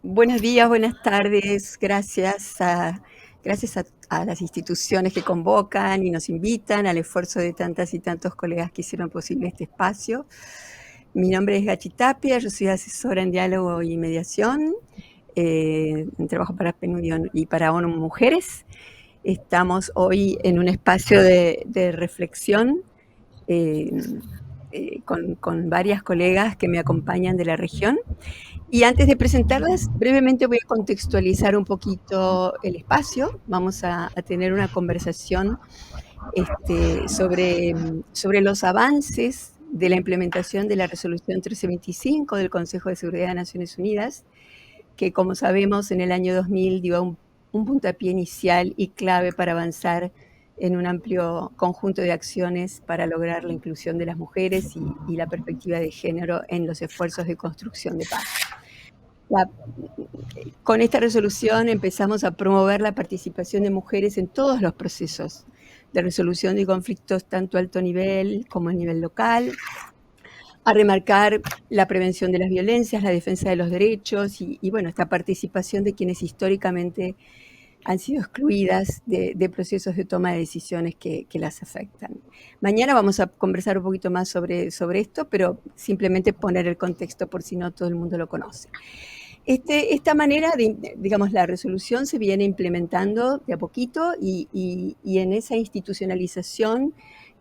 Buenos días, buenas tardes. Gracias a las instituciones que convocan y nos invitan, al esfuerzo de tantas y tantos colegas que hicieron posible este espacio. Mi nombre es Gachi Tapia, yo soy asesora en diálogo y mediación, trabajo para PNUD y para ONU Mujeres. Estamos hoy en un espacio de reflexión eh, con varias colegas que me acompañan de la región. Y antes de presentarlas, brevemente voy a contextualizar un poquito el espacio. Vamos a tener una conversación sobre los avances de la implementación de la resolución 1325 del Consejo de Seguridad de Naciones Unidas, que como sabemos en el año 2000 dio un puntapié inicial y clave para avanzar en un amplio conjunto de acciones para lograr la inclusión de las mujeres y la perspectiva de género en los esfuerzos de construcción de paz. Con esta resolución empezamos a promover la participación de mujeres en todos los procesos de resolución de conflictos tanto a alto nivel como a nivel local, a remarcar la prevención de las violencias, la defensa de los derechos y bueno, esta participación de quienes históricamente han sido excluidas de procesos de toma de decisiones que las afectan. Mañana vamos a conversar un poquito más sobre esto, pero simplemente poner el contexto por si no todo el mundo lo conoce. Esta manera, digamos, la resolución se viene implementando de a poquito y en esa institucionalización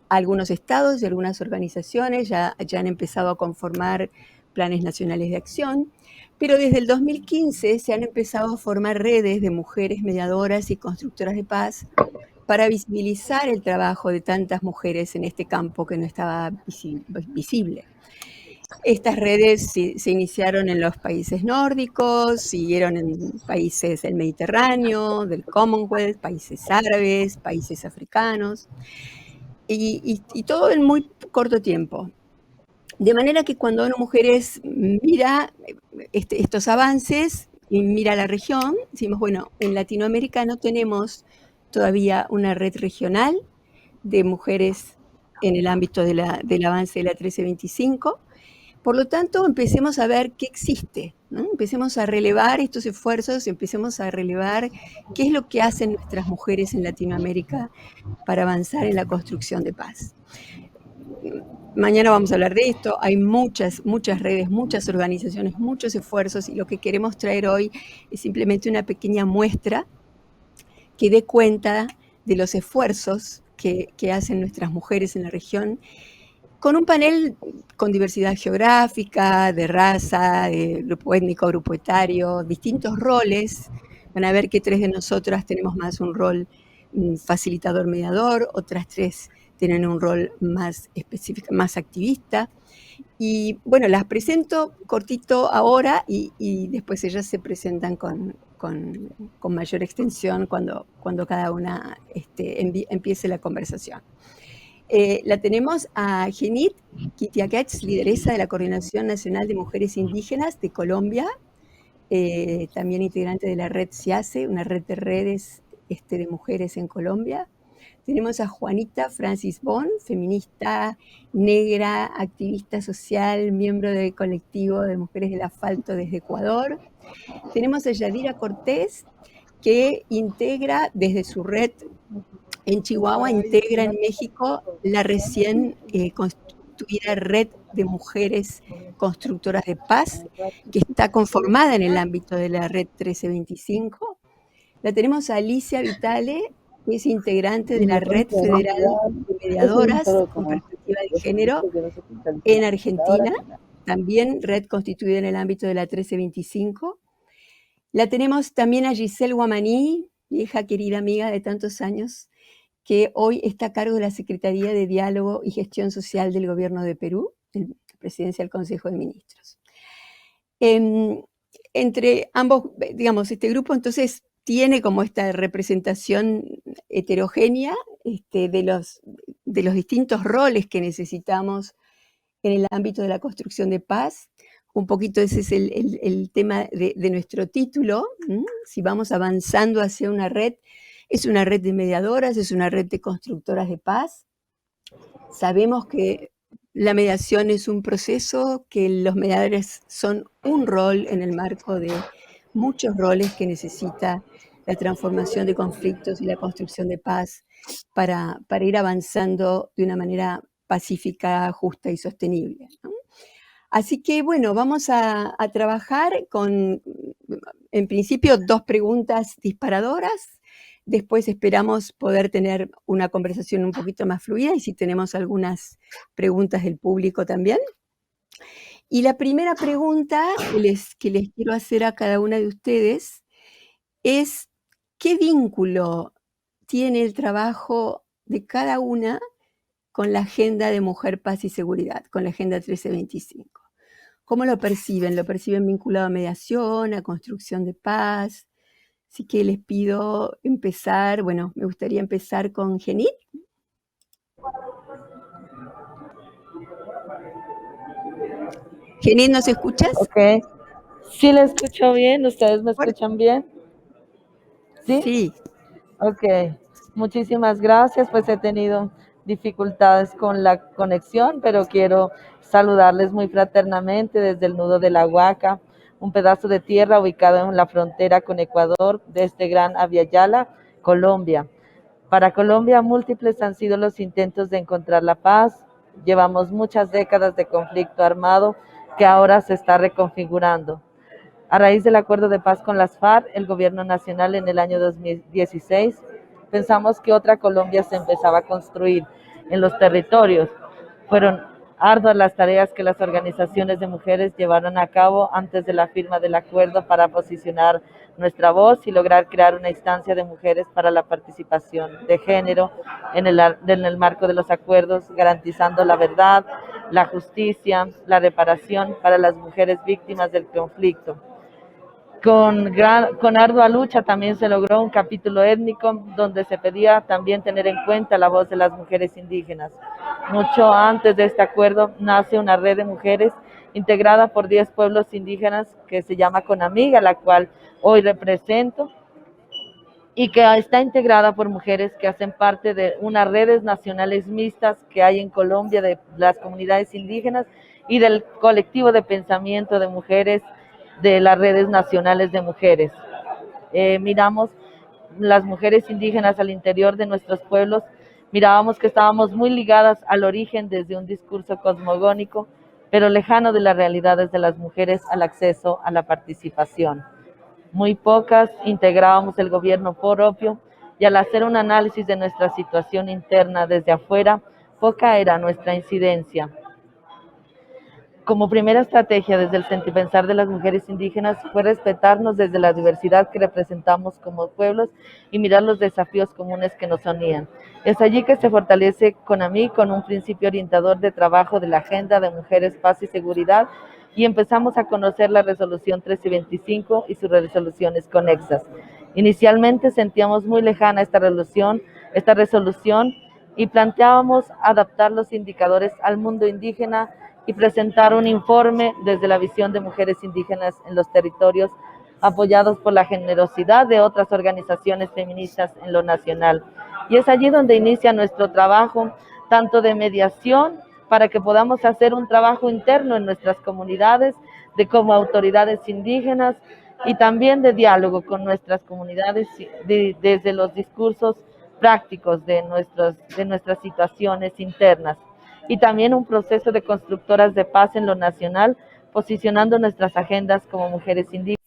algunos estados y algunas organizaciones ya han empezado a conformar planes nacionales de acción, pero desde el 2015 se han empezado a formar redes de mujeres mediadoras y constructoras de paz para visibilizar el trabajo de tantas mujeres en este campo que no estaba visible. Estas redes se iniciaron en los países nórdicos, siguieron en países del Mediterráneo, del Commonwealth, países árabes, países africanos, y todo en muy corto tiempo. De manera que cuando ONU Mujeres mira estos avances y mira la región, decimos, bueno, en Latinoamérica no tenemos todavía una red regional de mujeres en el ámbito del avance de la 1325. Por lo tanto, empecemos a ver qué existe, ¿no? Empecemos a relevar estos esfuerzos, empecemos a relevar qué es lo que hacen nuestras mujeres en Latinoamérica para avanzar en la construcción de paz. Mañana vamos a hablar de esto, hay muchas redes, muchas organizaciones, muchos esfuerzos, y lo que queremos traer hoy es simplemente una pequeña muestra que dé cuenta de los esfuerzos que hacen nuestras mujeres en la región, con un panel con diversidad geográfica, de raza, de grupo étnico, grupo etario, distintos roles. Van a ver que 3 de nosotras tenemos más un rol facilitador mediador, otras 3 tienen un rol más específico, más activista. Y bueno, las presento cortito ahora y después ellas se presentan con mayor extensión cuando cada una empiece la conversación. La tenemos a Genit Kitiakets, lideresa de la Coordinación Nacional de Mujeres Indígenas de Colombia, también integrante de la red CIACE, una red de redes de mujeres en Colombia. Tenemos a Juanita Francis Bon, feminista negra, activista social, miembro del colectivo de Mujeres del Asfalto desde Ecuador. Tenemos a Yadira Cortés, que integra desde su red en Chihuahua, integra en México la recién constituida red de mujeres constructoras de paz, que está conformada en el ámbito de la red 1325. La tenemos a Alicia Vitale, que es integrante de la Red Federal de Mediadoras con Perspectiva de Género en Argentina, también red constituida en el ámbito de la 1325. La tenemos también a Giselle Guamaní, vieja querida amiga de tantos años, que hoy está a cargo de la Secretaría de Diálogo y Gestión Social del Gobierno de Perú, la Presidencia del Consejo de Ministros. Entre ambos, digamos, este grupo entonces tiene como esta representación heterogénea de los distintos roles que necesitamos en el ámbito de la construcción de paz. Un poquito ese es el tema de nuestro título. Si vamos avanzando hacia una red, es una red de mediadoras, es una red de constructoras de paz. Sabemos que la mediación es un proceso, que los mediadores son un rol en el marco de muchos roles que necesita la transformación de conflictos y la construcción de paz para ir avanzando de una manera pacífica, justa y sostenible, ¿no? Así que, bueno, vamos a trabajar con, en principio, 2 preguntas disparadoras. Después esperamos poder tener una conversación un poquito más fluida y si tenemos algunas preguntas del público también. Y la primera pregunta que les quiero hacer a cada una de ustedes es, ¿qué vínculo tiene el trabajo de cada una con la Agenda de Mujer, Paz y Seguridad, con la Agenda 1325? ¿Cómo lo perciben? ¿Lo perciben vinculado a mediación, a construcción de paz? Así que les pido empezar, bueno, me gustaría empezar con Genit. Genit, ¿nos escuchas? Ok. Sí, le escucho bien. ¿Ustedes me escuchan bien? ¿Sí? Sí. Ok. Muchísimas gracias. Pues he tenido dificultades con la conexión, pero quiero saludarles muy fraternamente desde el nudo de la Huaca, un pedazo de tierra ubicado en la frontera con Ecuador, desde Gran Aviala, Colombia. Para Colombia, múltiples han sido los intentos de encontrar la paz. Llevamos muchas décadas de conflicto armado que ahora se está reconfigurando. A raíz del acuerdo de paz con las FARC, el gobierno nacional en el año 2016, pensamos que otra Colombia se empezaba a construir en los territorios. Fueron arduas las tareas que las organizaciones de mujeres llevaron a cabo antes de la firma del acuerdo para posicionar nuestra voz y lograr crear una instancia de mujeres para la participación de género en el marco de los acuerdos, garantizando la verdad, la justicia, la reparación para las mujeres víctimas del conflicto. Con ardua lucha también se logró un capítulo étnico donde se pedía también tener en cuenta la voz de las mujeres indígenas. Mucho antes de este acuerdo nace una red de mujeres integrada por 10 pueblos indígenas que se llama CONAMIG, a la cual hoy represento, y que está integrada por mujeres que hacen parte de unas redes nacionales mixtas que hay en Colombia de las comunidades indígenas y del colectivo de pensamiento de mujeres de las redes nacionales de mujeres. Miramos las mujeres indígenas al interior de nuestros pueblos, mirábamos que estábamos muy ligadas al origen desde un discurso cosmogónico, pero lejano de las realidades de las mujeres al acceso a la participación. Muy pocas integrábamos el gobierno propio y al hacer un análisis de nuestra situación interna desde afuera, poca era nuestra incidencia. Como primera estrategia desde el sentipensar de las mujeres indígenas fue respetarnos desde la diversidad que representamos como pueblos y mirar los desafíos comunes que nos unían. Es allí que se fortalece CONAMIG con un principio orientador de trabajo de la Agenda de Mujeres, Paz y Seguridad y empezamos a conocer la resolución 1325 y sus resoluciones conexas. Inicialmente sentíamos muy lejana esta resolución y planteábamos adaptar los indicadores al mundo indígena y presentar un informe desde la visión de mujeres indígenas en los territorios, apoyados por la generosidad de otras organizaciones feministas en lo nacional. Y es allí donde inicia nuestro trabajo, tanto de mediación, para que podamos hacer un trabajo interno en nuestras comunidades, de como autoridades indígenas, y también de diálogo con nuestras comunidades desde los discursos prácticos de nuestras situaciones internas y también un proceso de constructoras de paz en lo nacional, posicionando nuestras agendas como mujeres indígenas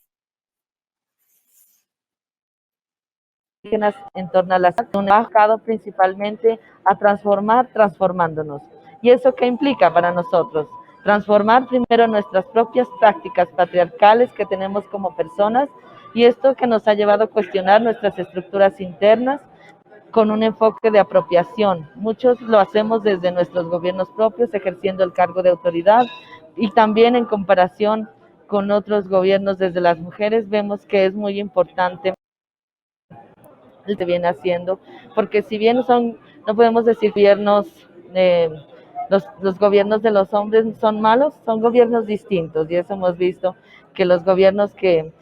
en torno a la trabajado principalmente a transformar transformándonos. ¿Y eso qué implica para nosotros? Transformar primero nuestras propias prácticas patriarcales que tenemos como personas y esto que nos ha llevado a cuestionar nuestras estructuras internas, con un enfoque de apropiación. Muchos lo hacemos desde nuestros gobiernos propios, ejerciendo el cargo de autoridad y también en comparación con otros gobiernos desde las mujeres, vemos que es muy importante lo que viene haciendo, porque si bien no podemos decir gobiernos, los gobiernos de los hombres son malos, son gobiernos distintos y eso hemos visto que los gobiernos que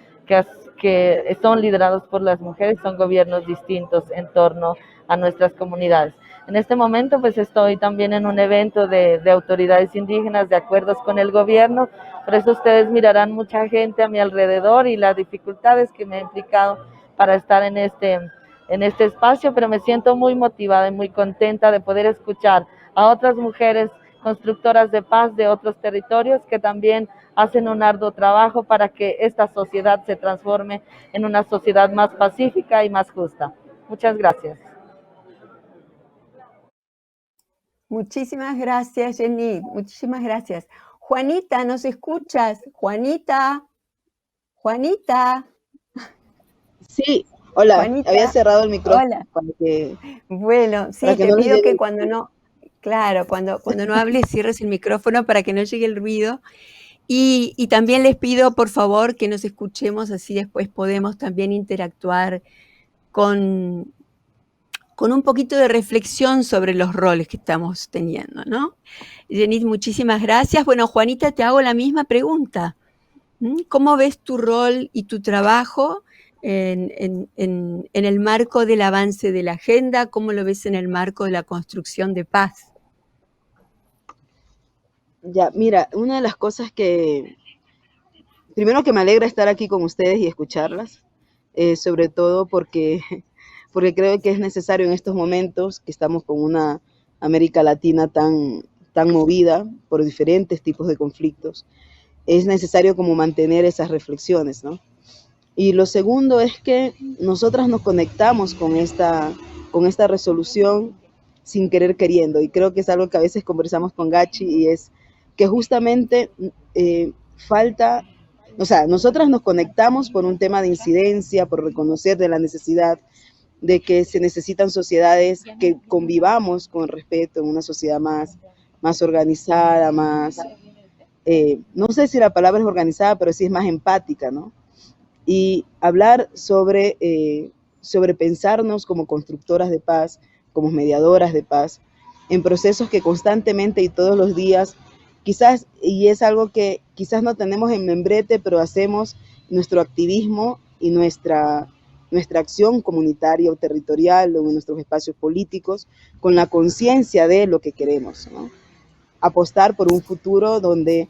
son liderados por las mujeres son gobiernos distintos en torno a nuestras comunidades. En este momento pues estoy también en un evento de autoridades indígenas, de acuerdos con el gobierno, por eso ustedes mirarán mucha gente a mi alrededor y las dificultades que me ha implicado para estar en este espacio, pero me siento muy motivada y muy contenta de poder escuchar a otras mujeres constructoras de paz de otros territorios que también hacen un arduo trabajo para que esta sociedad se transforme en una sociedad más pacífica y más justa. Muchas gracias. Muchísimas gracias, Jenny. Muchísimas gracias. Juanita, ¿nos escuchas? Juanita. Juanita. Sí, hola, Juanita. había cerrado el micrófono. Hola. Para que, Bueno, sí, para que te no les pido llegue que el cuando ruido. no, claro, cuando no hables cierres el micrófono para que no llegue el ruido. Y también les pido, por favor, que nos escuchemos, así después podemos también interactuar con un poquito de reflexión sobre los roles que estamos teniendo, ¿no? Jenny, muchísimas gracias. Bueno, Juanita, te hago la misma pregunta. ¿Cómo ves tu rol y tu trabajo en el marco del avance de la agenda? ¿Cómo lo ves en el marco de la construcción de paz? Ya, mira, una de las cosas primero que me alegra estar aquí con ustedes y escucharlas, sobre todo porque creo que es necesario en estos momentos que estamos con una América Latina tan movida por diferentes tipos de conflictos, es necesario como mantener esas reflexiones, ¿no? Y lo segundo es que nosotras nos conectamos con esta resolución sin querer queriendo. Y creo que es algo que a veces conversamos con Gachi y es que justamente falta, o sea, nosotras nos conectamos por un tema de incidencia, por reconocer de la necesidad de que se necesitan sociedades que convivamos con respeto en una sociedad más organizada, no sé si la palabra es organizada, pero sí es más empática, ¿no? Y hablar sobre pensarnos como constructoras de paz, como mediadoras de paz, en procesos que constantemente y todos los días, quizás, y es algo que quizás no tenemos en membrete, pero hacemos nuestro activismo y nuestra acción comunitaria o territorial o en nuestros espacios políticos con la conciencia de lo que queremos, ¿no? Apostar por un futuro donde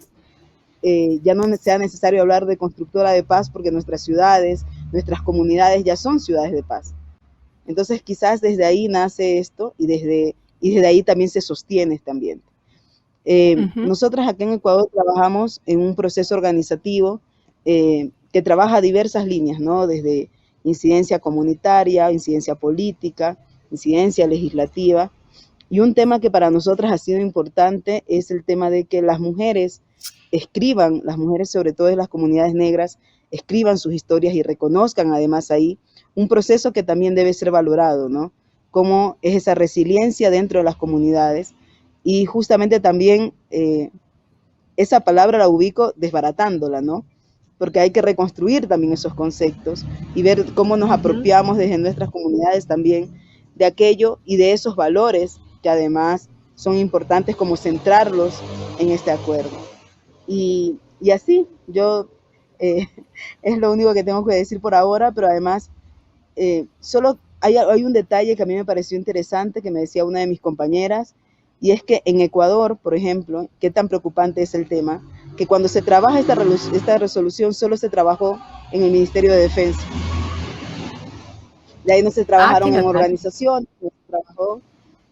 ya no sea necesario hablar de constructora de paz porque nuestras ciudades, nuestras comunidades ya son ciudades de paz. Entonces quizás desde ahí nace esto y desde ahí también se sostiene este ambiente. Nosotras aquí en Ecuador trabajamos en un proceso organizativo que trabaja diversas líneas, ¿no? Desde incidencia comunitaria, incidencia política, incidencia legislativa. Y un tema que para nosotras ha sido importante es el tema de que las mujeres escriban, las mujeres sobre todo de las comunidades negras, escriban sus historias y reconozcan además ahí un proceso que también debe ser valorado, ¿no? Cómo es esa resiliencia dentro de las comunidades y justamente también esa palabra la ubico desbaratándola, ¿no? Porque hay que reconstruir también esos conceptos y ver cómo nos apropiamos desde nuestras comunidades también de aquello y de esos valores que además son importantes como centrarlos en este acuerdo. Y así, yo es lo único que tengo que decir por ahora, pero además solo hay un detalle que a mí me pareció interesante que me decía una de mis compañeras, y es que en Ecuador, por ejemplo, qué tan preocupante es el tema, que cuando se trabaja esta resolución solo se trabajó en el Ministerio de Defensa. De ahí no se trabajaron en organizaciones,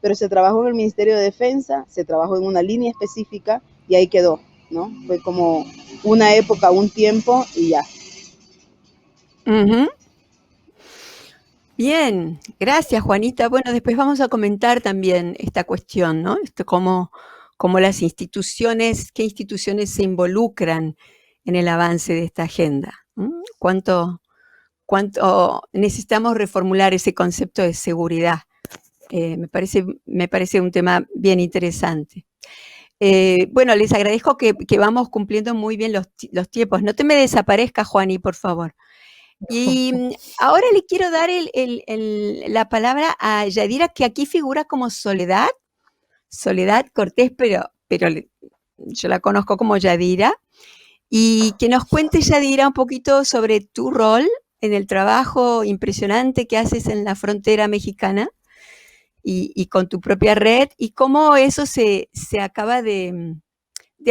pero se trabajó en el Ministerio de Defensa, se trabajó en una línea específica y ahí quedó, ¿no? Fue como una época, un tiempo y ya. Bien, gracias Juanita. Bueno, después vamos a comentar también esta cuestión, ¿no? Cómo las instituciones, qué instituciones se involucran en el avance de esta agenda. ¿Cuánto necesitamos reformular ese concepto de seguridad? Me parece un tema bien interesante. Bueno, les agradezco que vamos cumpliendo muy bien los tiempos. No te me desaparezcas, Juani, por favor. Y ahora le quiero dar la palabra a Yadira, que aquí figura como Soledad Cortés, pero yo la conozco como Yadira, y que nos cuente, Yadira, un poquito sobre tu rol en el trabajo impresionante que haces en la frontera mexicana y con tu propia red, y cómo eso se acaba de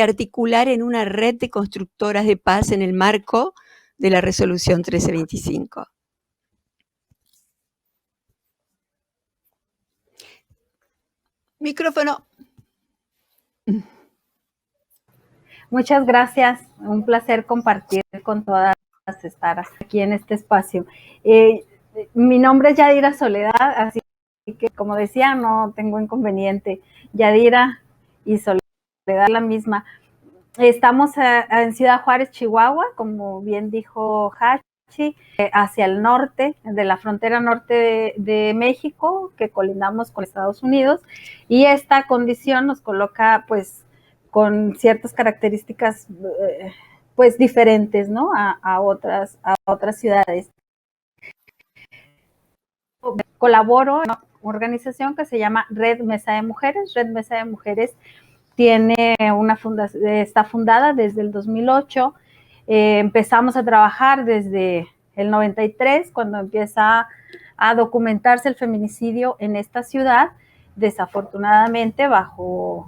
articular en una red de constructoras de paz en el marco de la resolución 1325. Micrófono. Muchas gracias, un placer compartir con todas estar aquí en este espacio. Mi nombre es Yadira Soledad, así que como decía, no tengo inconveniente. Yadira y Soledad la misma. Estamos en Ciudad Juárez, Chihuahua, como bien dijo Hachi, hacia el norte, de la frontera norte de México, que colindamos con Estados Unidos, y esta condición nos coloca pues con ciertas características pues diferentes, ¿no? a otras ciudades. Colaboro en una organización que se llama Red Mesa de Mujeres. Red Mesa de Mujeres tiene está fundada desde el 2008. Empezamos a trabajar desde el 93, cuando empieza a documentarse el feminicidio en esta ciudad, desafortunadamente bajo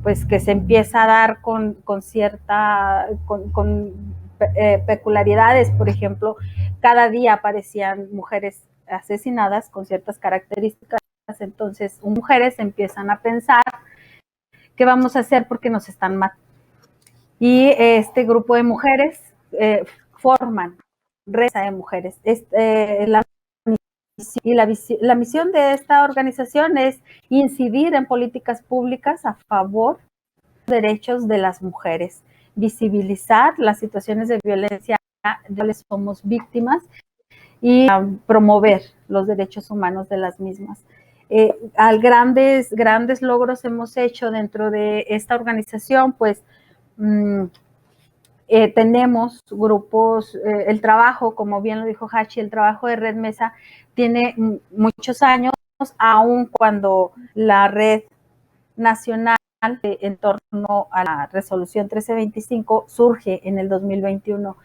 pues que se empieza a dar con peculiaridades. Por ejemplo, cada día aparecían mujeres asesinadas con ciertas características. Entonces, mujeres empiezan a pensar qué vamos a hacer porque nos están matando. Y este grupo de mujeres forman Red de Mujeres. La misión de esta organización es incidir en políticas públicas a favor de los derechos de las mujeres, visibilizar las situaciones de violencia de las que somos víctimas y promover los derechos humanos de las mismas. Grandes logros hemos hecho dentro de esta organización, pues tenemos grupos, el trabajo, como bien lo dijo Hachi, el trabajo de Red Mesa tiene muchos años, aun cuando la red nacional en torno a la resolución 1325 surge en el 2021.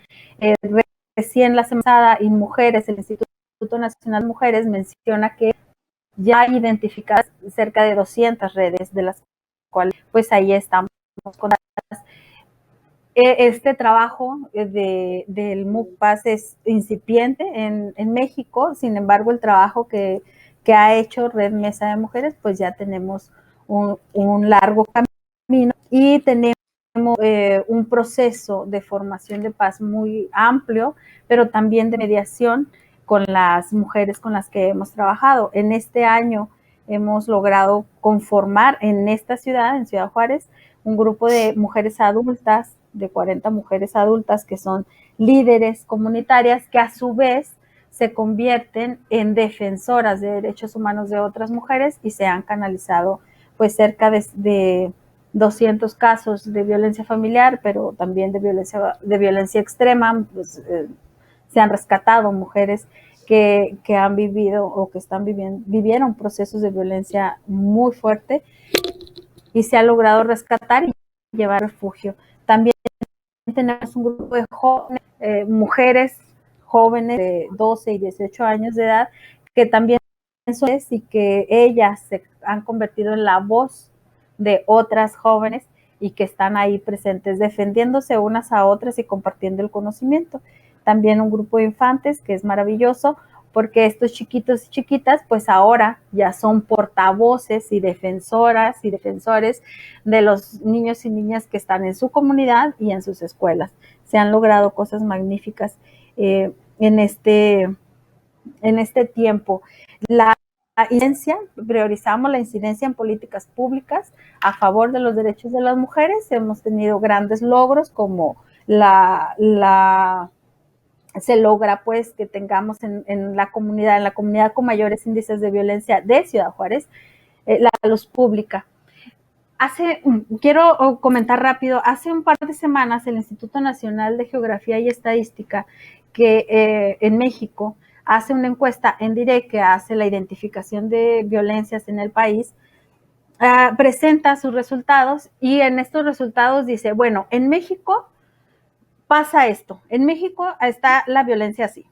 Recién la semana pasada, InMujeres, el Instituto Nacional de Mujeres, menciona que ya hay identificadas cerca de 200 redes, de las cuales pues ahí estamos con este trabajo del MUCPAS es incipiente en México. Sin embargo, el trabajo que ha hecho Red Mesa de Mujeres, pues ya tenemos un largo camino y tenemos un proceso de formación de paz muy amplio, pero también de mediación con las mujeres con las que hemos trabajado. En este año hemos logrado conformar en esta ciudad, en Ciudad Juárez, un grupo de mujeres adultas, de 40 mujeres adultas que son líderes comunitarias, que a su vez se convierten en defensoras de derechos humanos de otras mujeres, y se han canalizado pues cerca de 200 casos de violencia familiar, pero también de violencia extrema. Pues, se han rescatado mujeres que han vivido o que vivieron procesos de violencia muy fuerte, y se ha logrado rescatar y llevar refugio. También tenemos un grupo de jóvenes, mujeres jóvenes de 12 y 18 años de edad, que también son, y que ellas se han convertido en la voz de otras jóvenes y que están ahí presentes, defendiéndose unas a otras y compartiendo el conocimiento. También un grupo de infantes que es maravilloso, porque estos chiquitos y chiquitas pues ahora ya son portavoces y defensoras y defensores de los niños y niñas que están en su comunidad y en sus escuelas. Se han logrado cosas magníficas en este tiempo. La incidencia, priorizamos la incidencia en políticas públicas a favor de los derechos de las mujeres. Hemos tenido grandes logros, como se logra pues que tengamos en la comunidad con mayores índices de violencia de Ciudad Juárez, la luz pública. Quiero comentar rápido, hace un par de semanas el Instituto Nacional de Geografía y Estadística, que en México hace una encuesta en DIREC, que hace la identificación de violencias en el país, presenta sus resultados, y en estos resultados dice, bueno, en México pasa esto, en México está la violencia así.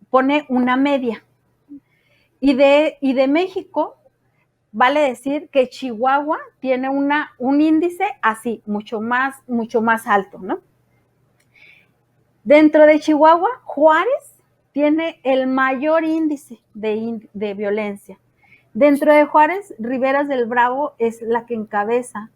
Pone una media. Y de México, vale decir que Chihuahua tiene un índice así, mucho más alto, ¿no? Dentro de Chihuahua, Juárez tiene el mayor índice de violencia. Dentro de Juárez, Riberas del Bravo es la que encabeza,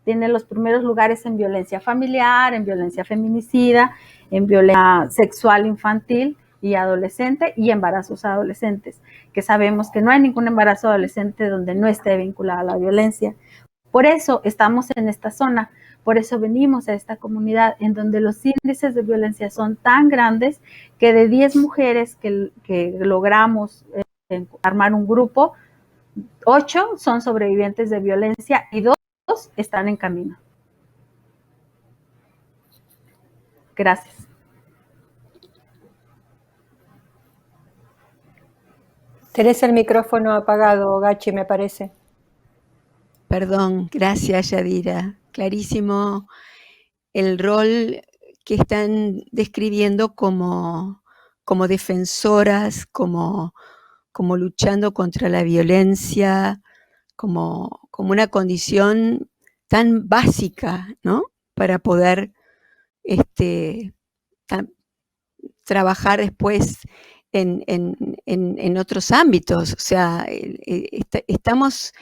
tiene los primeros lugares en violencia familiar, en violencia feminicida, en violencia sexual infantil y adolescente y embarazos adolescentes, que sabemos que no hay ningún embarazo adolescente donde no esté vinculada a la violencia. Por eso estamos en esta zona, por eso venimos a esta comunidad en donde los índices de violencia son tan grandes que de 10 mujeres que logramos armar un grupo, 8 son sobrevivientes de violencia y 2 están en camino. Gracias. Tenés el micrófono apagado, Gachi, me parece. Perdón, gracias, Yadira. Clarísimo el rol que están describiendo como defensoras, como luchando contra la violencia, como una condición tan básica, ¿no? Para poder trabajar después en otros ámbitos. O sea, estamos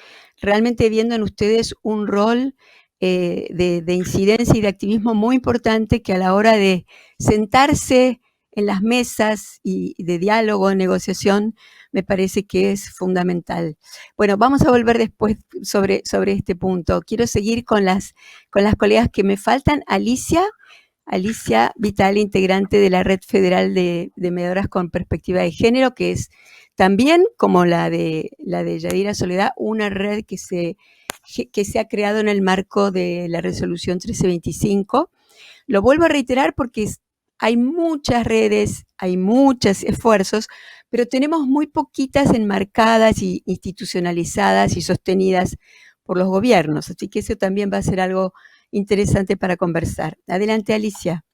realmente viendo en ustedes un rol de incidencia y de activismo muy importante, que a la hora de sentarse en las mesas y de diálogo, negociación, me parece que es fundamental. Bueno, vamos a volver después sobre este punto. Quiero seguir con las colegas que me faltan. Alicia Vital, integrante de la Red Federal de Mediadoras con Perspectiva de Género, que es también, como la de Yadira Soledad, una red que se ha creado en el marco de la resolución 1325. Lo vuelvo a reiterar porque hay muchas redes, hay muchos esfuerzos, pero tenemos muy poquitas enmarcadas y institucionalizadas y sostenidas por los gobiernos. Así que eso también va a ser algo interesante para conversar. Adelante, Alicia.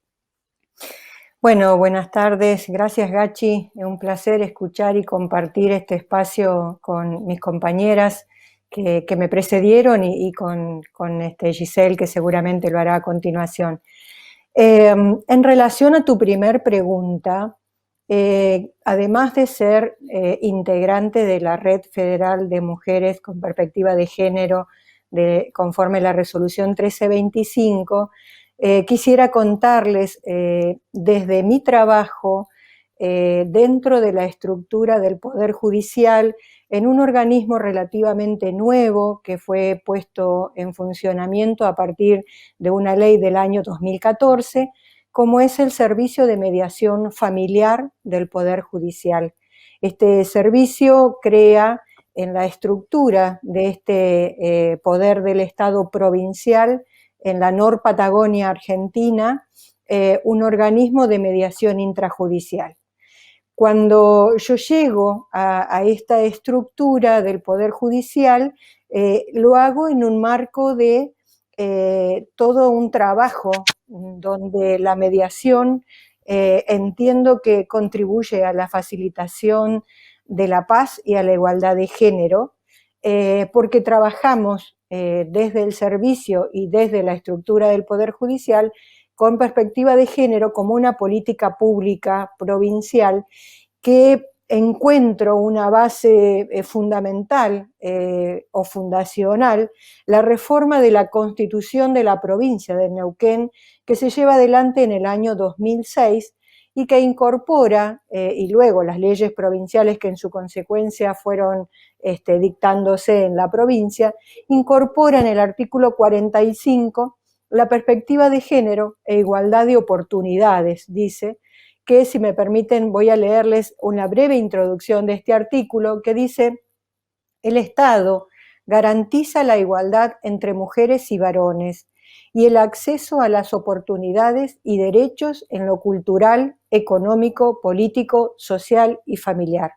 Bueno, buenas tardes. Gracias, Gachi. Es un placer escuchar y compartir este espacio con mis compañeras que me precedieron y con Giselle, que seguramente lo hará a continuación. En relación a tu primer pregunta, además de ser integrante de la Red Federal de Mujeres con Perspectiva de Género, conforme la resolución 1325, quisiera contarles desde mi trabajo dentro de la estructura del Poder Judicial en un organismo relativamente nuevo que fue puesto en funcionamiento a partir de una ley del año 2014, como es el Servicio de Mediación Familiar del Poder Judicial. Este servicio crea en la estructura de este poder del Estado provincial en la Nor Patagonia Argentina, un organismo de mediación intrajudicial. Cuando yo llego a esta estructura del Poder Judicial, lo hago en un marco de todo un trabajo donde la mediación entiendo que contribuye a la facilitación de la paz y a la igualdad de género, porque trabajamos desde el servicio y desde la estructura del Poder Judicial con perspectiva de género como una política pública provincial que encuentro una base fundamental o fundacional, la reforma de la Constitución de la provincia de Neuquén, que se lleva adelante en el año 2006 y que incorpora, y luego las leyes provinciales que en su consecuencia fueron dictándose en la provincia, incorpora en el artículo 45 la perspectiva de género e igualdad de oportunidades, dice, que si me permiten voy a leerles una breve introducción de este artículo que dice: el Estado garantiza la igualdad entre mujeres y varones y el acceso a las oportunidades y derechos en lo cultural, económico, político, social y familiar.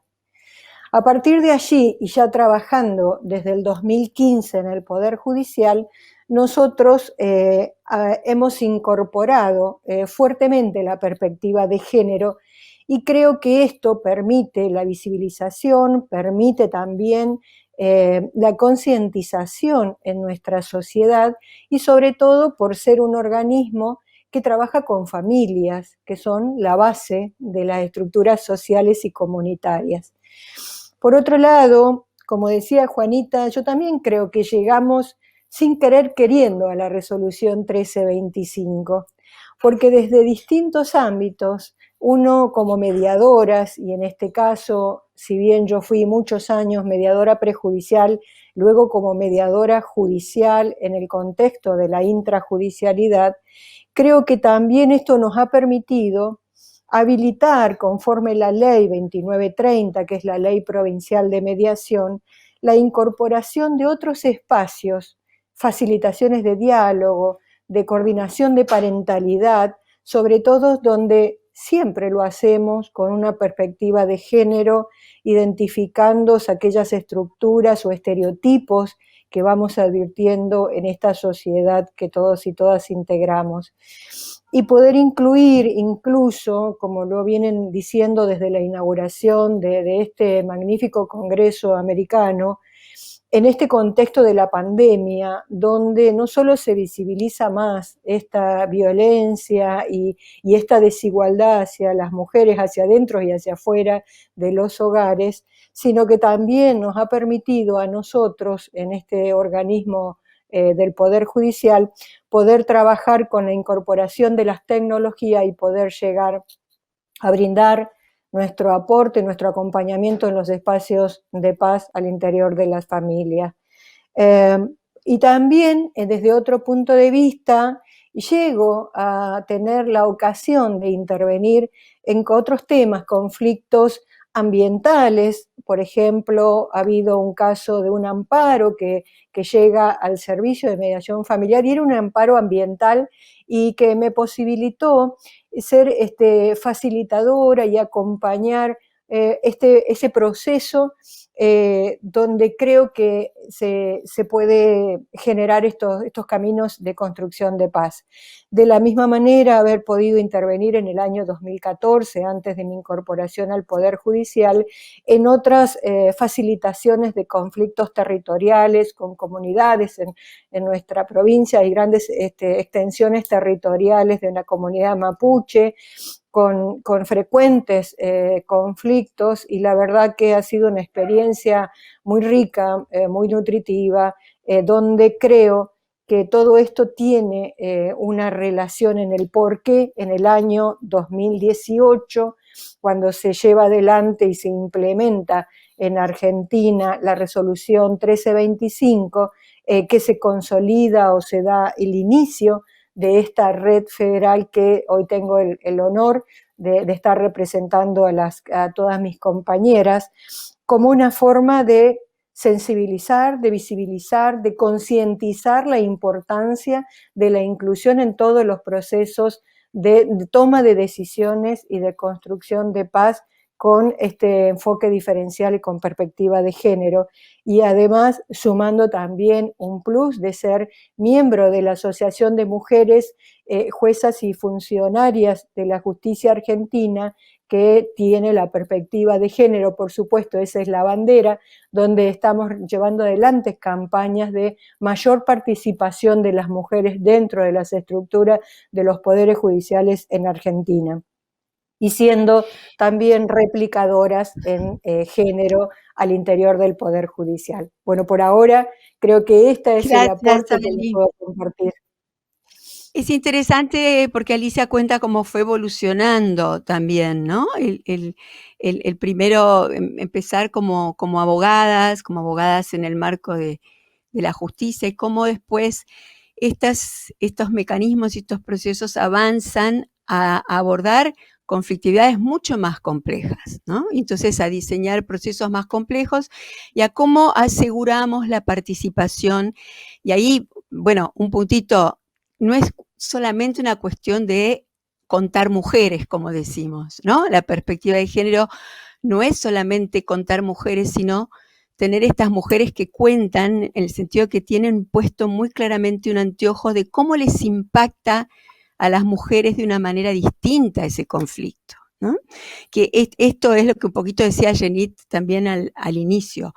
A partir de allí, y ya trabajando desde el 2015 en el Poder Judicial, nosotros hemos incorporado fuertemente la perspectiva de género y creo que esto permite la visibilización, permite también la concientización en nuestra sociedad y sobre todo por ser un organismo que trabaja con familias, que son la base de las estructuras sociales y comunitarias. Por otro lado, como decía Juanita, yo también creo que llegamos sin querer queriendo a la resolución 1325, porque desde distintos ámbitos, uno como mediadoras, y en este caso, si bien yo fui muchos años mediadora prejudicial, luego como mediadora judicial en el contexto de la intrajudicialidad, creo que también esto nos ha permitido habilitar, conforme la ley 2930, que es la ley provincial de mediación, la incorporación de otros espacios, facilitaciones de diálogo, de coordinación de parentalidad, sobre todo donde siempre lo hacemos con una perspectiva de género, identificando aquellas estructuras o estereotipos que vamos advirtiendo en esta sociedad que todos y todas integramos. Y poder incluir incluso, como lo vienen diciendo desde la inauguración de este magnífico Congreso americano, en este contexto de la pandemia, donde no solo se visibiliza más esta violencia y esta desigualdad hacia las mujeres, hacia adentro y hacia afuera de los hogares, sino que también nos ha permitido a nosotros, en este organismo del Poder Judicial, poder trabajar con la incorporación de las tecnologías y poder llegar a brindar nuestro aporte, nuestro acompañamiento en los espacios de paz al interior de las familias. Y también, desde otro punto de vista, llego a tener la ocasión de intervenir en otros temas, conflictos ambientales. Por ejemplo, ha habido un caso de un amparo que llega al servicio de mediación familiar y era un amparo ambiental y que me posibilitó ser facilitadora y acompañar ese proceso donde creo que se puede generar estos caminos de construcción de paz. De la misma manera, haber podido intervenir en el año 2014, antes de mi incorporación al Poder Judicial, en otras facilitaciones de conflictos territoriales con comunidades en nuestra provincia. Hay grandes extensiones territoriales de la comunidad mapuche, con frecuentes conflictos, y la verdad que ha sido una experiencia muy rica, muy nutritiva, donde creo que todo esto tiene una relación en el porqué en el año 2018, cuando se lleva adelante y se implementa en Argentina la resolución 1325, que se consolida o se da el inicio de esta red federal que hoy tengo el honor de estar representando a todas mis compañeras, como una forma de sensibilizar, de visibilizar, de concientizar la importancia de la inclusión en todos los procesos de toma de decisiones y de construcción de paz, con este enfoque diferencial y con perspectiva de género, y además sumando también un plus de ser miembro de la Asociación de Mujeres Juezas y Funcionarias de la Justicia Argentina, que tiene la perspectiva de género. Por supuesto, esa es la bandera, donde estamos llevando adelante campañas de mayor participación de las mujeres dentro de las estructuras de los poderes judiciales en Argentina, y siendo también replicadoras en género al interior del Poder Judicial. Bueno, por ahora creo que este es el aporte que les puedo compartir. Es interesante porque Alicia cuenta cómo fue evolucionando también, ¿no? El primero empezar como abogadas en el marco de la justicia, y cómo después estos mecanismos y estos procesos avanzan a abordar conflictividades mucho más complejas, ¿no? Entonces, a diseñar procesos más complejos y a cómo aseguramos la participación. Y ahí, bueno, un puntito, no es solamente una cuestión de contar mujeres, como decimos, ¿no? La perspectiva de género no es solamente contar mujeres, sino tener estas mujeres que cuentan, en el sentido que tienen puesto muy claramente un anteojo de cómo les impacta a las mujeres de una manera distinta ese conflicto, ¿no? Que esto es lo que un poquito decía Jenit también al inicio,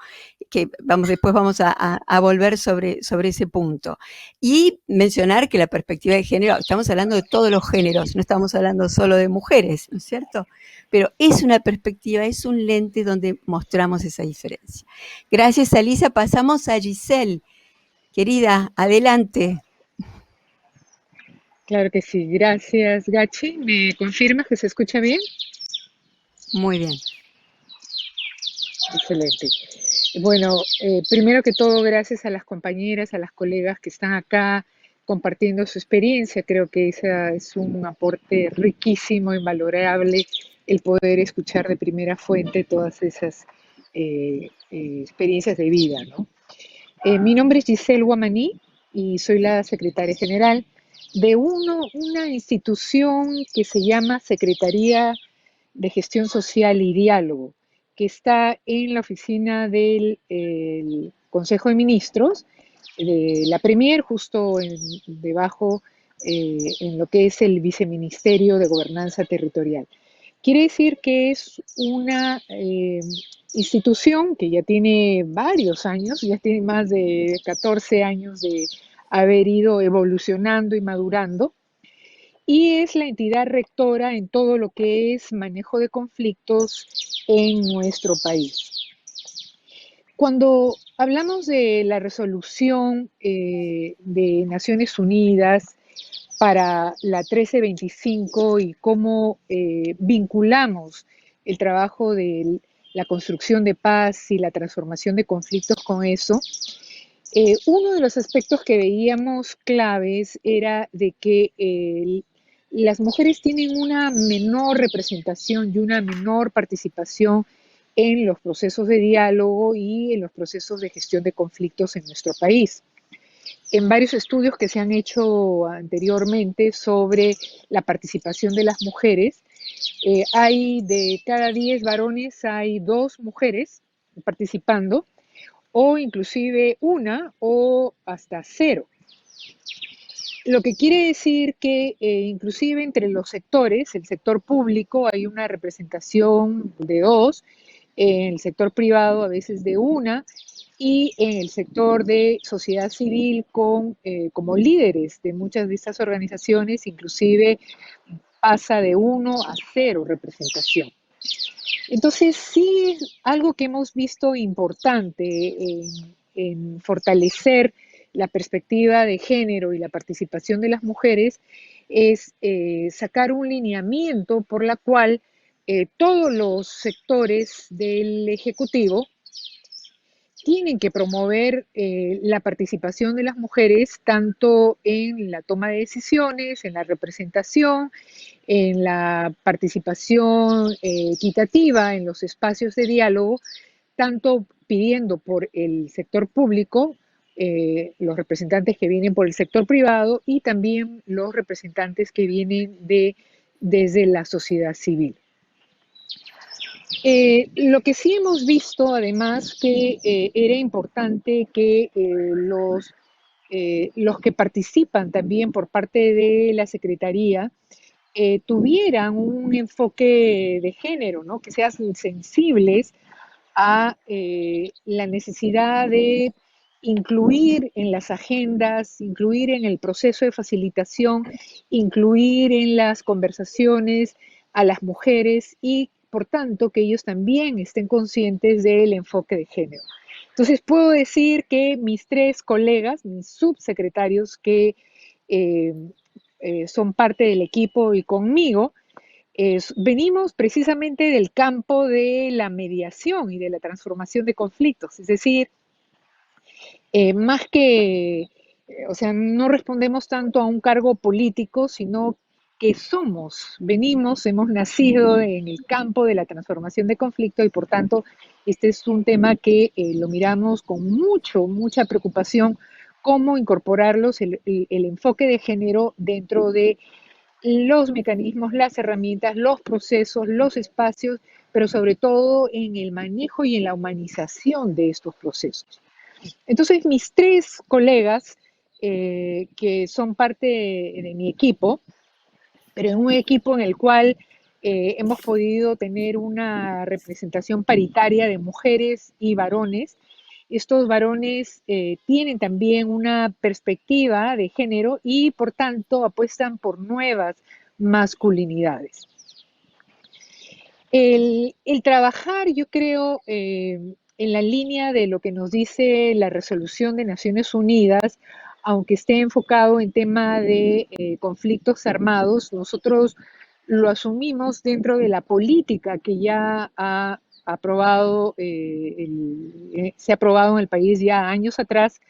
que después vamos a volver sobre ese punto. Y mencionar que la perspectiva de género, estamos hablando de todos los géneros, no estamos hablando solo de mujeres, ¿no es cierto? Pero es una perspectiva, es un lente donde mostramos esa diferencia. Gracias, Alisa. Pasamos a Giselle. Querida, adelante. Claro que sí, gracias, Gachi. ¿Me confirmas que se escucha bien? Muy bien. Excelente. Bueno, primero que todo, gracias a las compañeras, a las colegas que están acá compartiendo su experiencia. Creo que ese es un aporte riquísimo, invalorable, el poder escuchar de primera fuente todas esas experiencias de vida, ¿no? Mi nombre es Giselle Guamaní y soy la secretaria general de una institución que se llama Secretaría de Gestión Social y Diálogo, que está en la oficina del Consejo de Ministros, de la Premier, justo debajo, en lo que es el Viceministerio de Gobernanza Territorial. Quiere decir que es una institución que ya tiene varios años, ya tiene más de 14 años de haber ido evolucionando y madurando, y es la entidad rectora en todo lo que es manejo de conflictos en nuestro país. Cuando hablamos de la resolución de Naciones Unidas para la 1325 y cómo vinculamos el trabajo de la construcción de paz y la transformación de conflictos con eso, uno de los aspectos que veíamos claves era de que las mujeres tienen una menor representación y una menor participación en los procesos de diálogo y en los procesos de gestión de conflictos en nuestro país. En varios estudios que se han hecho anteriormente sobre la participación de las mujeres, hay de cada 10 varones, hay 2 mujeres participando, o inclusive 1 o hasta 0. Lo que quiere decir que inclusive entre los sectores, el sector público hay una representación de 2, en el sector privado a veces de 1, y en el sector de sociedad civil como líderes de muchas de estas organizaciones, inclusive pasa de 1 a 0 representación. Entonces, sí es algo que hemos visto importante en fortalecer la perspectiva de género y la participación de las mujeres, es sacar un lineamiento por la cual todos los sectores del Ejecutivo tienen que promover la participación de las mujeres tanto en la toma de decisiones, en la representación, en la participación equitativa en los espacios de diálogo, tanto pidiendo por el sector público, los representantes que vienen por el sector privado y también los representantes que vienen desde la sociedad civil. Lo que sí hemos visto, además, que era importante que los que participan también por parte de la Secretaría tuvieran un enfoque de género, ¿no? Que sean sensibles a la necesidad de incluir en las agendas, incluir en el proceso de facilitación, incluir en las conversaciones a las mujeres y, por tanto, que ellos también estén conscientes del enfoque de género. Entonces, puedo decir que mis 3 colegas, mis subsecretarios que son parte del equipo y conmigo, venimos precisamente del campo de la mediación y de la transformación de conflictos, es decir, más que, o sea, no respondemos tanto a un cargo político, sino que hemos nacido en el campo de la transformación de conflicto y por tanto este es un tema que lo miramos con mucha preocupación, cómo incorporarlos, el enfoque de género dentro de los mecanismos, las herramientas, los procesos, los espacios, pero sobre todo en el manejo y en la humanización de estos procesos. Entonces, mis 3 colegas, que son parte de mi equipo, pero en un equipo en el cual hemos podido tener una representación paritaria de mujeres y varones. Estos varones tienen también una perspectiva de género y por tanto apuestan por nuevas masculinidades. El trabajar, yo creo, en la línea de lo que nos dice la resolución de Naciones Unidas, aunque esté enfocado en tema de conflictos armados, nosotros lo asumimos dentro de la política que ya ha aprobado, se ha aprobado en el país ya años atrás,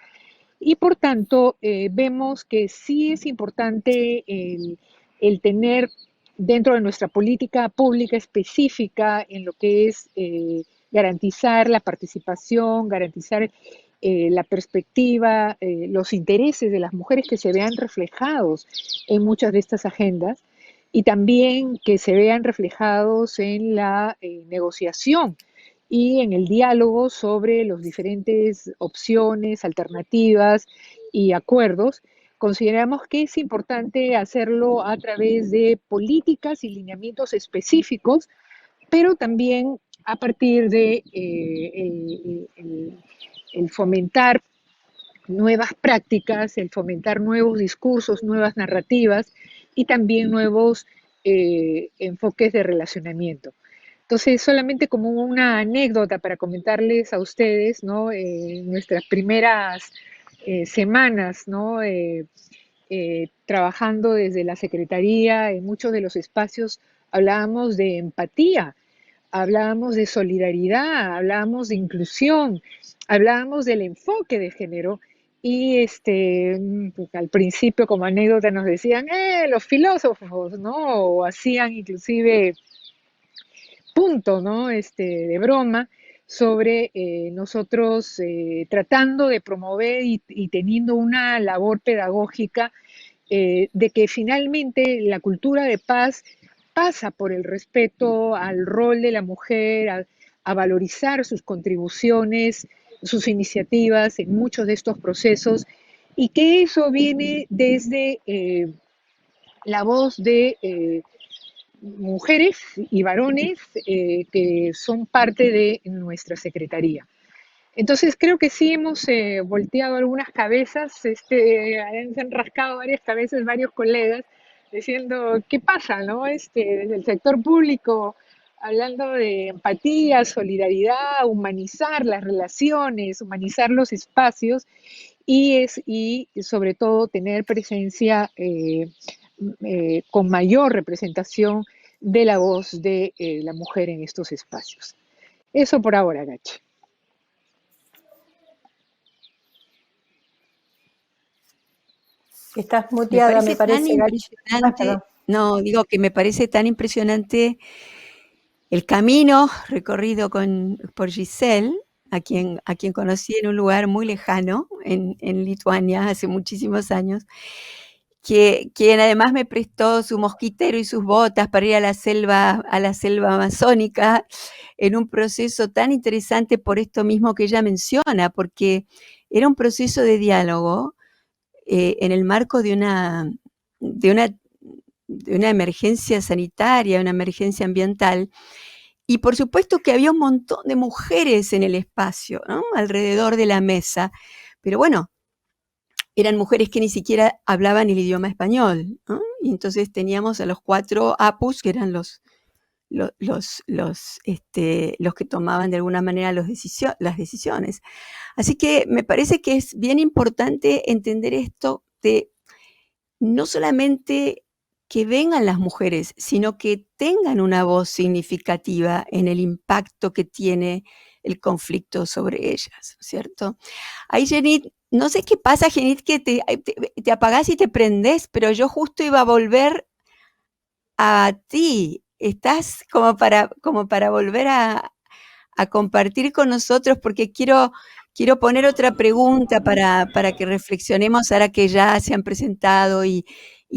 y por tanto vemos que sí es importante el tener dentro de nuestra política pública específica en lo que es garantizar la participación, garantizar la perspectiva, los intereses de las mujeres que se vean reflejados en muchas de estas agendas y también que se vean reflejados en la negociación y en el diálogo sobre las diferentes opciones, alternativas y acuerdos. Consideramos que es importante hacerlo a través de políticas y lineamientos específicos, pero también a partir de el fomentar nuevas prácticas, el fomentar nuevos discursos, nuevas narrativas y también nuevos enfoques de relacionamiento. Entonces, solamente como una anécdota para comentarles a ustedes, ¿no? Nuestras primeras semanas, ¿no? Trabajando desde la Secretaría en muchos de los espacios, hablábamos de empatía, hablábamos de solidaridad, hablábamos de inclusión, hablábamos del enfoque de género y pues, al principio como anécdota nos decían, los filósofos, ¿no? O hacían inclusive punto, ¿no? De broma sobre nosotros tratando de promover y teniendo una labor pedagógica de que finalmente la cultura de paz pasa por el respeto al rol de la mujer, a valorizar sus contribuciones, sus iniciativas en muchos de estos procesos y que eso viene desde la voz de mujeres y varones que son parte de nuestra secretaría. Entonces creo que sí hemos volteado algunas cabezas, se han rascado varias cabezas varios colegas diciendo qué pasa, ¿no? Desde el sector público hablando de empatía, solidaridad, humanizar las relaciones, humanizar los espacios y sobre todo tener presencia con mayor representación de la voz de la mujer en estos espacios. Eso por ahora, Gachi. Estás Me muteada, me parece tan parece, Gachi. impresionante, perdón. no, digo que me parece tan impresionante el camino recorrido por Giselle, a quien conocí en un lugar muy lejano, en Lituania, hace muchísimos años, quien además me prestó su mosquitero y sus botas para ir a la selva amazónica, en un proceso tan interesante por esto mismo que ella menciona, porque era un proceso de diálogo en el marco de una emergencia sanitaria, una emergencia ambiental, y por supuesto que había un montón de mujeres en el espacio, ¿no? Alrededor de la mesa, pero bueno, eran mujeres que ni siquiera hablaban el idioma español, ¿no? Y entonces teníamos a los 4 apus, que eran los que tomaban de alguna manera las decisiones. Así que me parece que es bien importante entender esto de no solamente que vengan las mujeres, sino que tengan una voz significativa en el impacto que tiene el conflicto sobre ellas, ¿cierto? Ahí, Genit, no sé qué pasa, Genit, que te apagás y te prendés, pero yo justo iba a volver a ti. Estás como para volver a compartir con nosotros, porque quiero poner otra pregunta para que reflexionemos ahora que ya se han presentado y